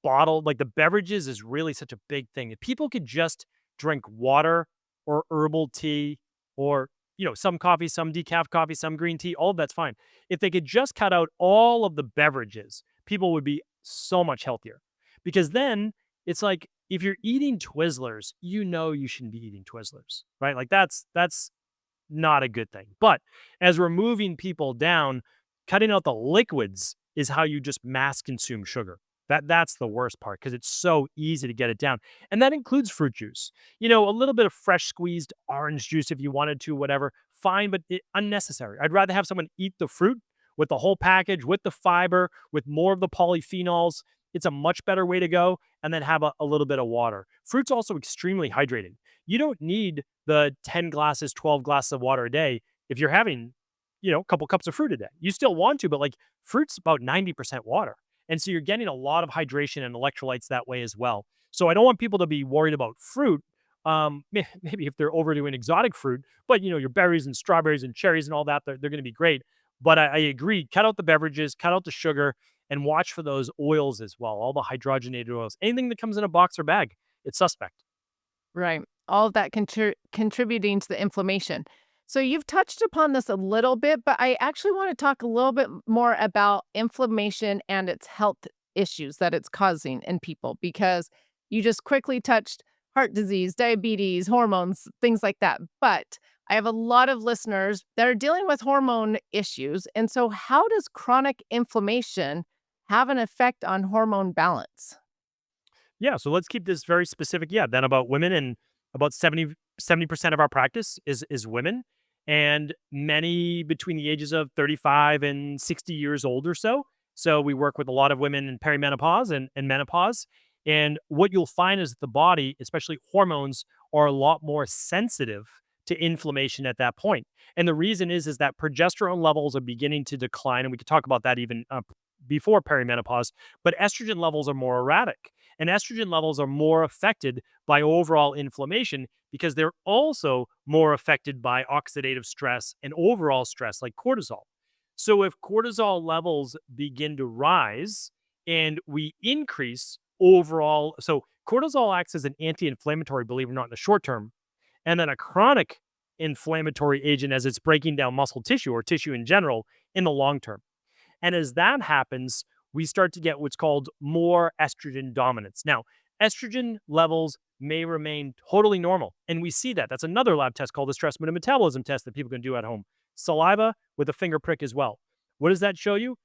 B: bottled, like the beverages is really such a big thing. If people could just drink water or herbal tea or, some coffee, some decaf coffee, some green tea, all of that's fine. If they could just cut out all of the beverages, people would be so much healthier. Because then it's like if you're eating Twizzlers, you shouldn't be eating Twizzlers, right? Like that's not a good thing. But as we're moving people down, cutting out the liquids is how you just mass consume sugar. That's the worst part because it's so easy to get it down. And that includes fruit juice. A little bit of fresh squeezed orange juice if you wanted to, whatever, fine, but unnecessary. I'd rather have someone eat the fruit with the whole package, with the fiber, with more of the polyphenols. It's a much better way to go. And then have a little bit of water. Fruit's also extremely hydrating. You don't need the 10 glasses, 12 glasses of water a day if you're having, a couple cups of fruit a day. You still want to, but like fruit's about 90% water. And so you're getting a lot of hydration and electrolytes that way as well. So I don't want people to be worried about fruit. Maybe if they're overdoing exotic fruit, but your berries and strawberries and cherries and all that, they're going to be great. But I agree. Cut out the beverages, cut out the sugar, and watch for those oils as well. All the hydrogenated oils, anything that comes in a box or bag, it's suspect.
A: Right. All of that contributing to the inflammation. So you've touched upon this a little bit, but I actually want to talk a little bit more about inflammation and its health issues that it's causing in people because you just quickly touched heart disease, diabetes, hormones, things like that. But I have a lot of listeners that are dealing with hormone issues. And so, how does chronic inflammation have an effect on hormone balance?
B: Yeah, so let's keep this very specific. Yeah, then about women and about 70% of our practice is women and many between the ages of 35 and 60 years old or so. So we work with a lot of women in perimenopause and menopause. And what you'll find is that the body, especially hormones, are a lot more sensitive to inflammation at that point. And the reason is that progesterone levels are beginning to decline. And we could talk about that even before perimenopause, but estrogen levels are more erratic. And estrogen levels are more affected by overall inflammation because they're also more affected by oxidative stress and overall stress like cortisol. So if cortisol levels begin to rise and we increase overall, so cortisol acts as an anti-inflammatory, believe it or not, in the short term, and then a chronic inflammatory agent as it's breaking down muscle tissue or tissue in general in the long term. And as that happens, we start to get what's called more estrogen dominance. Now, estrogen levels may remain totally normal. And we see that. That's another lab test called the stress mood and metabolism test that people can do at home. Saliva with a finger prick as well. What does that show you?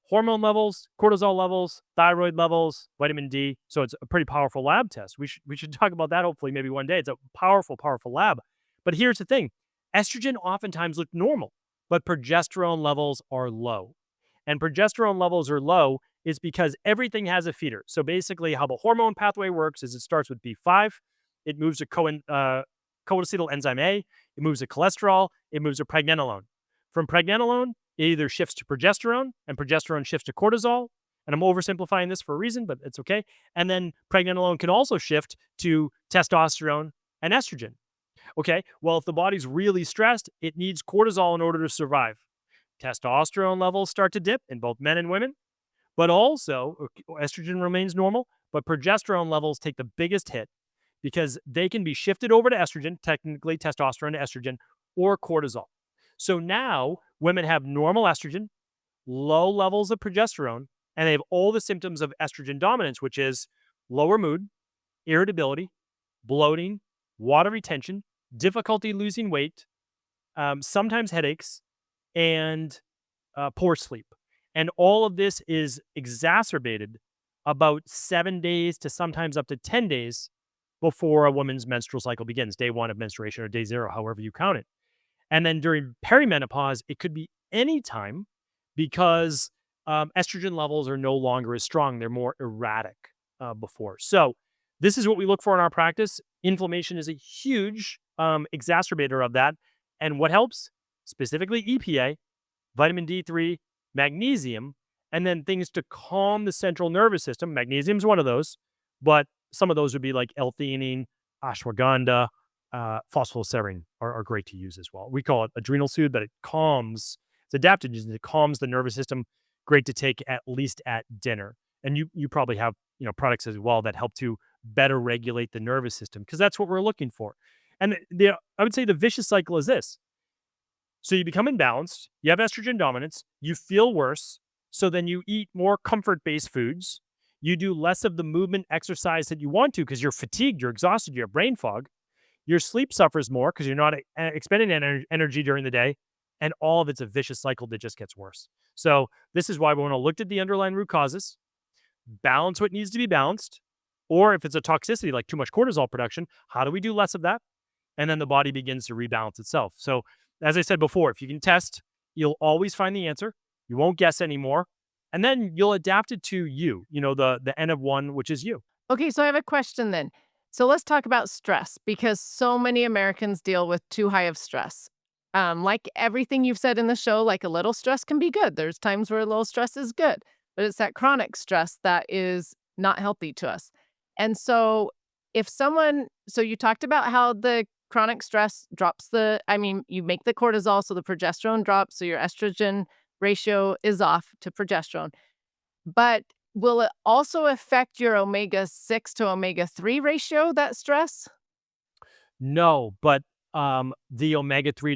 B: Hormone levels, cortisol levels, thyroid levels, vitamin D. So it's a pretty powerful lab test. We should talk about that hopefully maybe one day. It's a powerful, powerful lab. But here's the thing. Estrogen oftentimes look normal, but progesterone levels are low. And progesterone levels are low is because everything has a feeder. So basically, how the hormone pathway works is it starts with B5, it moves to coacetyl enzyme A, it moves to cholesterol, it moves to pregnenolone. From pregnenolone, it either shifts to progesterone, and progesterone shifts to cortisol. And I'm oversimplifying this for a reason, but it's okay. And then pregnenolone can also shift to testosterone and estrogen. Okay, well, if the body's really stressed, it needs cortisol in order to survive. Testosterone levels start to dip in both men and women, but also estrogen remains normal, but progesterone levels take the biggest hit because they can be shifted over to estrogen, technically testosterone to estrogen, or cortisol. So now women have normal estrogen, low levels of progesterone, and they have all the symptoms of estrogen dominance, which is lower mood, irritability, bloating, water retention, difficulty losing weight, sometimes headaches, and poor sleep. And all of this is exacerbated about 7 days to sometimes up to 10 days before a woman's menstrual cycle begins, day one of menstruation or day zero, however you count it. And then during perimenopause, it could be any time because estrogen levels are no longer as strong. They're more erratic before. So, this is what we look for in our practice. Inflammation is a huge exacerbator of that. And what helps? Specifically, EPA, vitamin D3, magnesium, and then things to calm the central nervous system. Magnesium is one of those, but some of those would be like L-theanine, ashwagandha, phosphoserine are great to use as well. We call it adrenal soothe, but it calms. It's adaptogens. It calms the nervous system. Great to take at least at dinner. And you probably have products as well that help to better regulate the nervous system because that's what we're looking for. And I would say the vicious cycle is this. So you become imbalanced, you have estrogen dominance, you feel worse, so then you eat more comfort-based foods, you do less of the movement exercise that you want to because you're fatigued, you're exhausted, you have brain fog, your sleep suffers more because you're not expending energy during the day, and all of it's a vicious cycle that just gets worse. So this is why we want to look at the underlying root causes, balance what needs to be balanced, or if it's a toxicity like too much cortisol production, how do we do less of that? And then the body begins to rebalance itself. So as I said before, if you can test, you'll always find the answer. You won't guess anymore. And then you'll adapt it to you, the N of one, which is you.
A: Okay, so I have a question then. So let's talk about stress because so many Americans deal with too high of stress. Like everything you've said in the show, like a little stress can be good. There's times where a little stress is good, but it's that chronic stress that is not healthy to us. And so so you talked about how the chronic stress drops you make the cortisol, so the progesterone drops, so your estrogen ratio is off to progesterone. But will it also affect your omega-6 to omega-3 ratio, that stress?
B: No, but the omega-6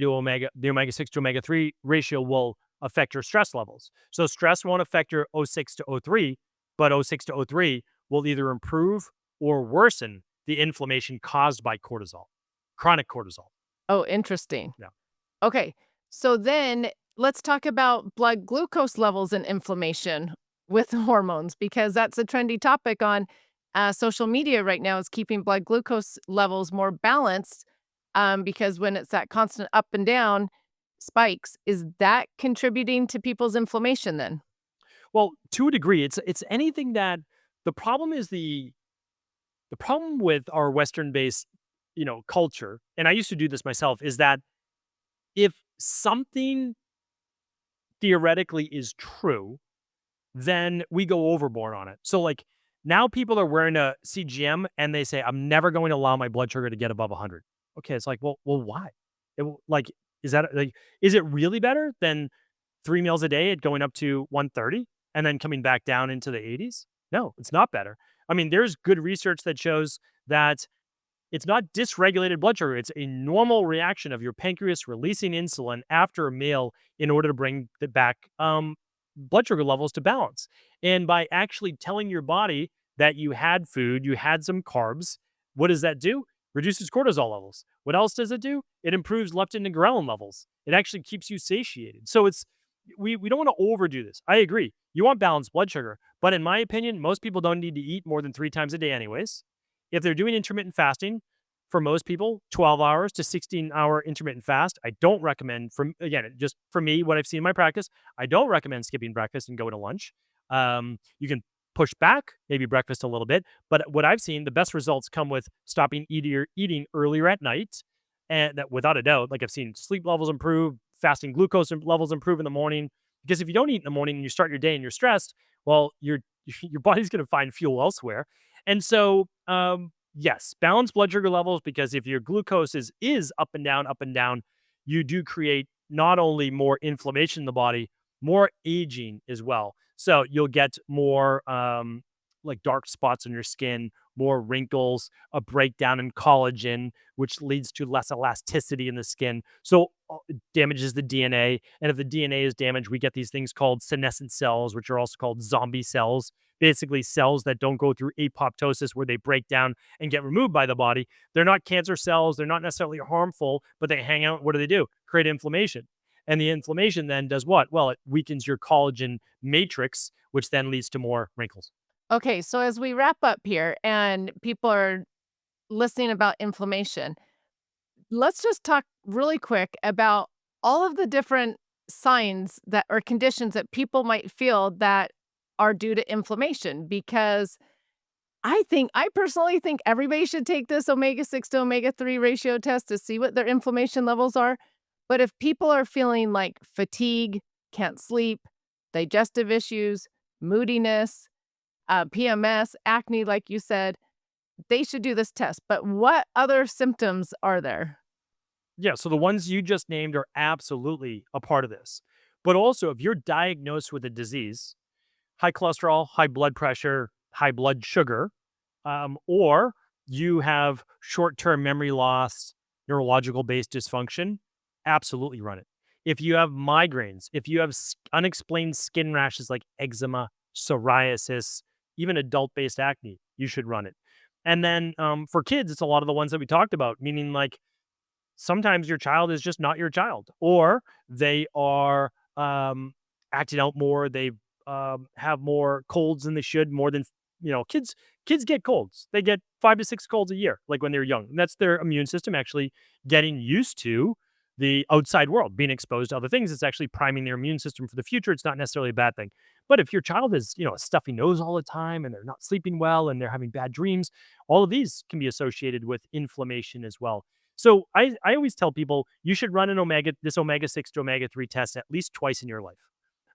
B: to omega-3 ratio will affect your stress levels. So stress won't affect your O6 to O3, but O6 to O3 will either improve or worsen the inflammation caused by cortisol, chronic cortisol.
A: Oh, interesting.
B: Yeah.
A: Okay, so then let's talk about blood glucose levels and inflammation with hormones because that's a trendy topic on social media right now is keeping blood glucose levels more balanced because when it's that constant up and down spikes, is that contributing to people's inflammation then?
B: Well, to a degree, it's anything that the problem is the problem with our Western-based, culture, and I used to do this myself, is that if something theoretically is true, then we go overboard on it. So, like, now people are wearing a CGM and they say, "I'm never going to allow my blood sugar to get above 100." Okay, it's like, well, why? Like, is it really better than 3 meals a day at going up to 130 and then coming back down into the 80s? No, it's not better. I mean, there's good research that shows that it's not dysregulated blood sugar. It's a normal reaction of your pancreas releasing insulin after a meal in order to bring it back blood sugar levels to balance. And by actually telling your body that you had food, you had some carbs, what does that do? Reduces cortisol levels. What else does it do? It improves leptin and ghrelin levels. It actually keeps you satiated. So we don't want to overdo this. I agree. You want balanced blood sugar, but in my opinion, most people don't need to eat more than 3 times a day anyways. If they're doing intermittent fasting, for most people, 12 hours to 16-hour intermittent fast. I don't recommend, from again, just for me, what I've seen in my practice, I don't recommend skipping breakfast and going to lunch. You can push back maybe breakfast a little bit, but what I've seen, the best results come with stopping eating earlier at night, and that without a doubt, like I've seen sleep levels improve, fasting glucose levels improve in the morning. Because if you don't eat in the morning and you start your day and you're stressed, well, your body's going to find fuel elsewhere. And so, yes, balance blood sugar levels, because if your glucose is up and down, you do create not only more inflammation in the body, more aging as well. So you'll get more like dark spots on your skin, more wrinkles, a breakdown in collagen, which leads to less elasticity in the skin. So it damages the DNA. And if the DNA is damaged, we get these things called senescent cells, which are also called zombie cells. Basically, cells that don't go through apoptosis where they break down and get removed by the body. They're not cancer cells. They're not necessarily harmful, but they hang out. What do they do? Create inflammation. And the inflammation then does what? Well, it weakens your collagen matrix, which then leads to more wrinkles.
A: Okay, so as we wrap up here and people are listening about inflammation, let's just talk really quick about all of the different signs that or conditions that people might feel that are due to inflammation because I personally think everybody should take this omega-6 to omega-3 ratio test to see what their inflammation levels are. But if people are feeling like fatigue, can't sleep, digestive issues, moodiness, PMS, acne, like you said, they should do this test. But what other symptoms are there?
B: Yeah, so the ones you just named are absolutely a part of this. But also, if you're diagnosed with a disease, high cholesterol, high blood pressure, high blood sugar, or you have short term memory loss, neurological based dysfunction, absolutely run it. If you have migraines, if you have unexplained skin rashes like eczema, psoriasis, even adult based acne, you should run it. And then for kids, it's a lot of the ones that we talked about, meaning like sometimes your child is just not your child, or they are acting out more. They have more colds than they should, more than kids get colds. They get 5 to 6 colds a year, like when they're young. And that's their immune system actually getting used to the outside world, being exposed to other things. It's actually priming their immune system for the future. It's not necessarily a bad thing. But if your child is, a stuffy nose all the time and they're not sleeping well and they're having bad dreams, all of these can be associated with inflammation as well. So I always tell people you should run this omega-6 to omega-3 test at least twice in your life.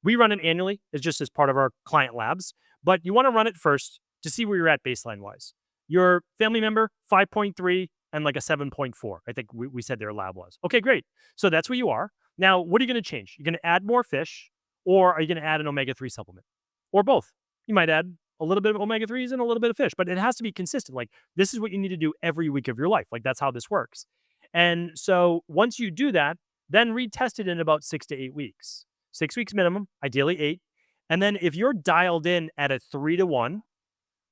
B: We run it annually. It's just as part of our client labs, but you want to run it first to see where you're at baseline wise. Your family member, 5.3 and like a 7.4. I think we said their lab was. Okay, great. So that's where you are. Now, what are you going to change? You're going to add more fish, or are you going to add an omega-3 supplement? Or both. You might add a little bit of omega-3s and a little bit of fish, but it has to be consistent. Like, this is what you need to do every week of your life. Like, that's how this works. And so once you do that, then retest it in about 6 to 8 weeks. 6 weeks minimum, ideally 8. And then if you're dialed in at a 3 to 1,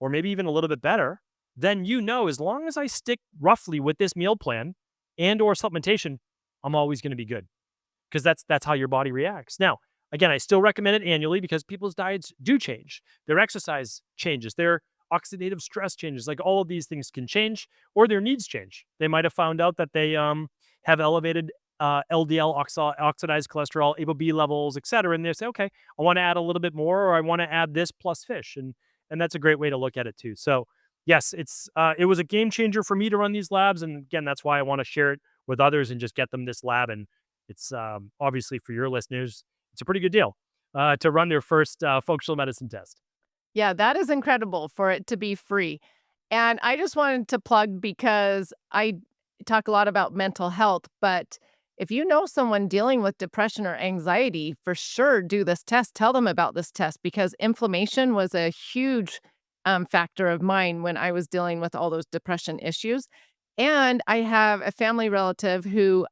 B: or maybe even a little bit better, then as long as I stick roughly with this meal plan and or supplementation, I'm always going to be good, because that's how your body reacts. Now, again, I still recommend it annually because people's diets do change. Their exercise changes, their oxidative stress changes. Like, all of these things can change, or their needs change. They might have found out that they have elevated LDL, oxidized cholesterol, ApoB levels, et cetera. And they say, okay, I want to add a little bit more, or I want to add this plus fish. And that's a great way to look at it too. So yes, it was a game changer for me to run these labs. And again, that's why I want to share it with others and just get them this lab. And it's obviously, for your listeners, it's a pretty good deal to run their first functional medicine test.
A: Yeah, that is incredible for it to be free. And I just wanted to plug because I talk a lot about mental health, but if you know someone dealing with depression or anxiety, for sure do this test. Tell them about this test because inflammation was a huge factor of mine when I was dealing with all those depression issues. And I have a family relative who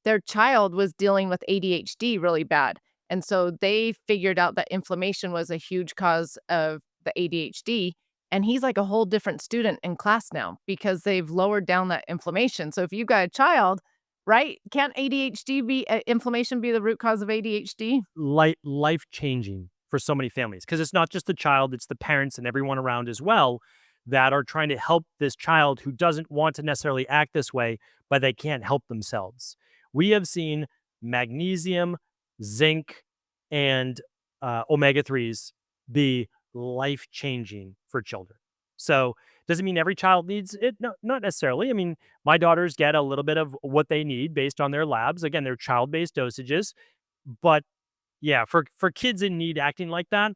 A: their child was dealing with ADHD really bad. And so they figured out that inflammation was a huge cause of the ADHD. And he's like a whole different student in class now because they've lowered down that inflammation. So if you've got a child, right, can't ADHD be inflammation be the root cause of ADHD?
B: Life changing for so many families because it's not just the child, it's the parents and everyone around as well that are trying to help this child who doesn't want to necessarily act this way, but they can't help themselves. We have seen magnesium, zinc, and omega 3s be life changing for children. So, does it mean every child needs it? No, not necessarily. I mean, my daughters get a little bit of what they need based on their labs. Again, they're child based dosages, but yeah, for kids in need acting like that,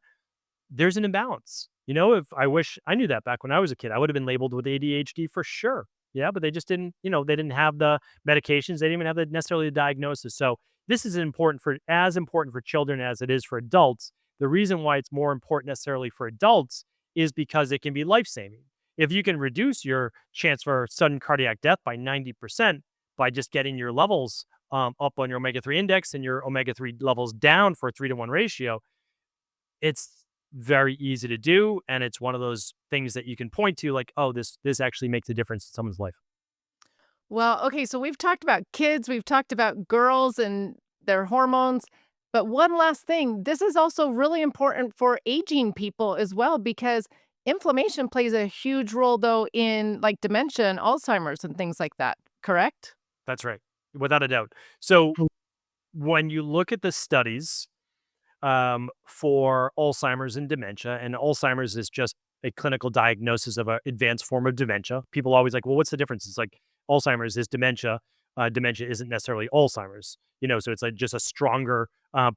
B: there's an imbalance. If I wish I knew that back when I was a kid, I would have been labeled with ADHD for sure. Yeah, but they just didn't, they didn't have the medications. They didn't even have the necessarily the diagnosis. So this is important for children as it is for adults. The reason why it's more important necessarily for adults is because it can be life saving. If you can reduce your chance for sudden cardiac death by 90% by just getting your levels up on your omega 3 index and your omega 3 levels down for a 3-to-1 ratio, it's very easy to do. And it's one of those things that you can point to like, oh, this actually makes a difference in someone's life.
A: Well, okay, so we've talked about kids, we've talked about girls and their hormones, but one last thing, this is also really important for aging people as well because inflammation plays a huge role though in like dementia and Alzheimer's and things like that, correct?
B: That's right. Without a doubt. So when you look at the studies for Alzheimer's and dementia, and Alzheimer's is just a clinical diagnosis of an advanced form of dementia. People always like, well, what's the difference? It's like Alzheimer's is dementia. Dementia isn't necessarily Alzheimer's, so it's like just a stronger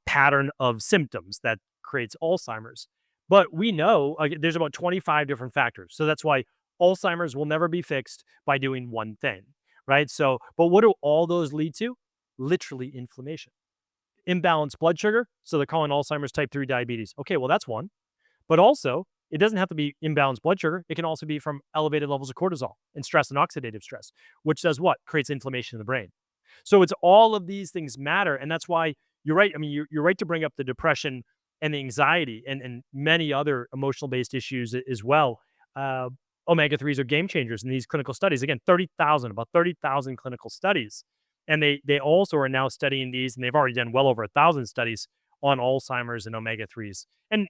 B: pattern of symptoms that creates Alzheimer's. But we know there's about 25 different factors. So that's why Alzheimer's will never be fixed by doing one thing, right? So, but what do all those lead to? Literally inflammation, imbalanced blood sugar. So they're calling Alzheimer's type 3 diabetes. Okay, well, that's one. But also, it doesn't have to be imbalanced blood sugar. It can also be from elevated levels of cortisol and stress and oxidative stress, which does what? Creates inflammation in the brain. So it's all of these things matter. And that's why you're right. I mean, you're right to bring up the depression and the anxiety and many other emotional based issues as well. Uh, Omega 3s are game changers in these clinical studies. Again, about 30,000 clinical studies. And they also are now studying these, and they've already done well over 1,000 studies on Alzheimer's and omega 3s. And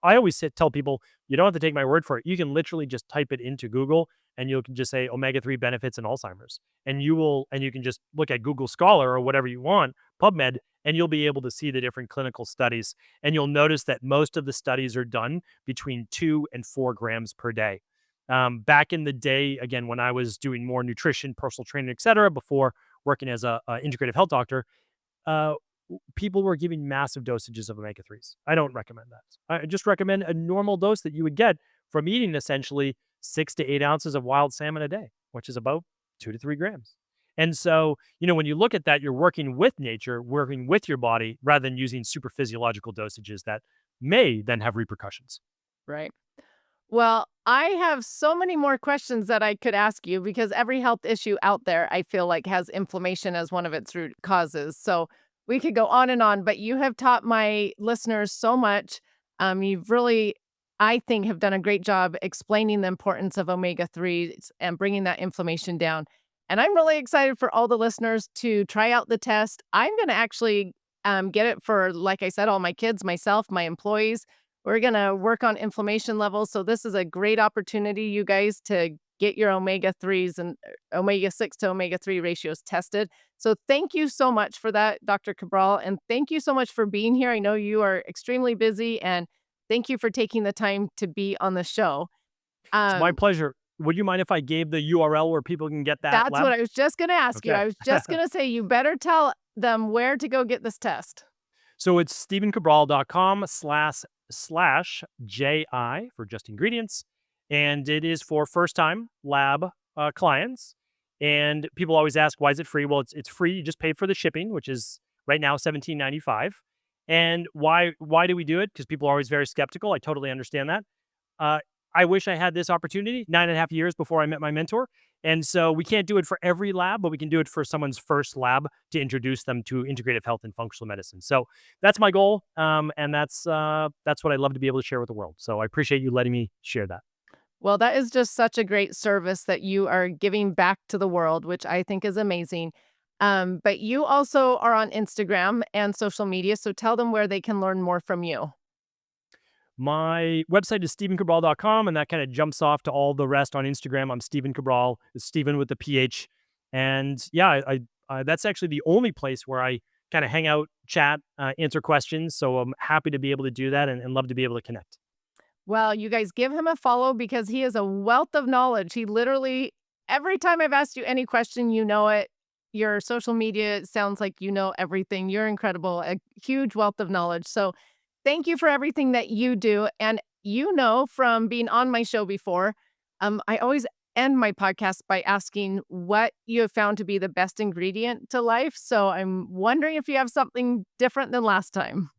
B: I always tell people, you don't have to take my word for it. You can literally just type it into Google and you can just say omega 3 benefits in Alzheimer's. And you can just look at Google Scholar or whatever you want, PubMed, and you'll be able to see the different clinical studies. And you'll notice that most of the studies are done between 2 and 4 grams per day. Back in the day, again, when I was doing more nutrition, personal training, et cetera, before working as a integrative health doctor, uh, people were giving massive dosages of omega 3s. I don't recommend that. I just recommend a normal dose that you would get from eating essentially 6 to 8 ounces of wild salmon a day, which is about 2 to 3 grams. And so, when you look at that, you're working with nature, working with your body rather than using super physiological dosages that may then have repercussions.
A: Right. Well, I have so many more questions that I could ask you because every health issue out there, I feel like has inflammation as one of its root causes. So we could go on, but you have taught my listeners so much. You've really, I think, have done a great job explaining the importance of omega 3s and bringing that inflammation down. And I'm really excited for all the listeners to try out the test. I'm going to actually get it for, like I said, all my kids, myself, my employees. We're going to work on inflammation levels. So this is a great opportunity, you guys, to get your omega 3s and omega 6 to omega 3 ratios tested. So thank you so much for that, Dr. Cabral. And thank you so much for being here. I know you are extremely busy and thank you for taking the time to be on the show.
B: It's my
A: Um,
B: pleasure. Would you mind if I gave the URL where people can get that
A: that's
B: lab?
A: what I was just going to ask you.
B: Okay.
A: I was just going to say, you better tell them where to go get this test.
B: So it's stephencabral.com/JI for just ingredients. And it is for first time lab clients. And people always ask, why is it free? Well, it's free. You just pay for the shipping, which is right now $17.95. And why do we do it? Because people are always very skeptical. I totally understand that. Uh, I wish I had this opportunity 9.5 years before I met my mentor. And so we can't do it for every lab, but we can do it for someone's first lab to introduce them to integrative health and functional medicine. So that's my goal, and that's what I love to be able to share with the world. So I appreciate you letting me share that.
A: Well, that is just such a great service that you are giving back to the world, which I think is amazing. But you also are on Instagram and social media, so tell them where they can learn more from you.
B: My website is stephencabral.com, and that kind of jumps off to all the rest on Instagram. I'm Stephen Cabral, it's Stephen with the PH. And yeah, that's actually the only place where I kind of hang out, chat, answer questions. So I'm happy to be able to do that and love to be able to connect.
A: Well, you guys give him a follow because he is a wealth of knowledge. He literally, every time I've asked you any question, you know it. Your social media sounds like you know everything. You're incredible, a huge wealth of knowledge. So thank you for everything that you do. And you know from being on my show before, I always end my podcast by asking what you have found to be the best ingredient to life. So I'm wondering if you have something different than last time.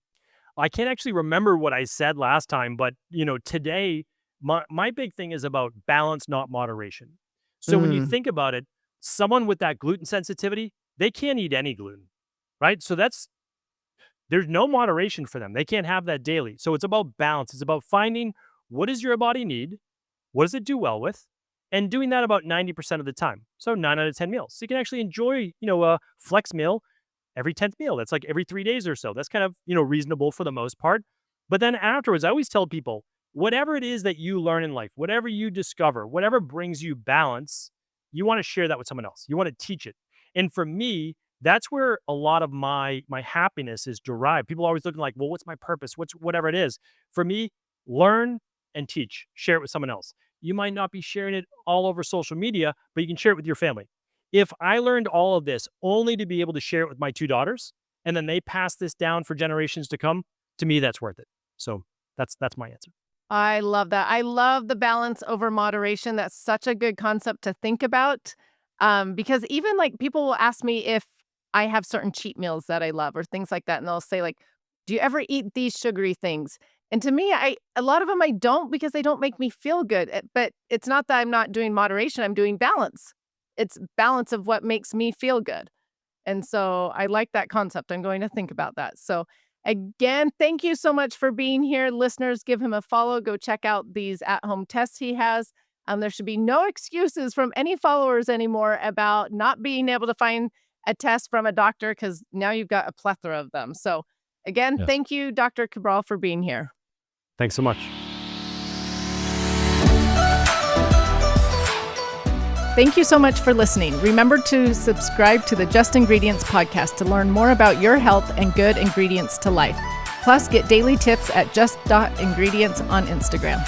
B: I can't actually remember what I said last time, but today my big thing is about balance, not moderation. So when you
A: Mm.
B: think about it, someone with that gluten sensitivity, they can't eat any gluten, right? So there's no moderation for them. They can't have that daily. So it's about balance. It's about finding what does your body need, what does it do well with, and doing that about 90% of the time. So 9 out of 10 meals. So you can actually enjoy, a flex meal every 10th meal. That's like every 3 days or so. That's kind of, reasonable for the most part. But then afterwards, I always tell people, whatever it is that you learn in life, whatever you discover, whatever brings you balance, you want to share that with someone else. You want to teach it. And for me, that's where a lot of my happiness is derived. People are always looking like, well, what's my purpose? What's whatever it is. For me, learn and teach. Share it with someone else. You might not be sharing it all over social media, but you can share it with your family. If I learned all of this only to be able to share it with my two daughters, and then they pass this down for generations to come, to me, that's worth it. So that's my answer.
A: I love that. I love the balance over moderation. That's such a good concept to think about. Because even like people will ask me if I have certain cheat meals that I love or things like that. And they'll say, like, do you ever eat these sugary things? And to me, a lot of them I don't because they don't make me feel good. But it's not that I'm not doing moderation, I'm doing balance. It's balance of what makes me feel good. And so I like that concept. I'm going to think about that. So again, thank you so much for being here. Listeners, give him a follow. Go check out these at-home tests he has. There should be no excuses from any followers anymore about not being able to find a test from a doctor because now you've got a plethora of them. So again,
B: Yes.
A: thank you, Dr. Cabral, for being here.
B: Thanks so much.
A: Thank you so much for listening. Remember to subscribe to the Just Ingredients podcast to learn more about your health and good ingredients to life. Plus, get daily tips at just.ingredients on Instagram.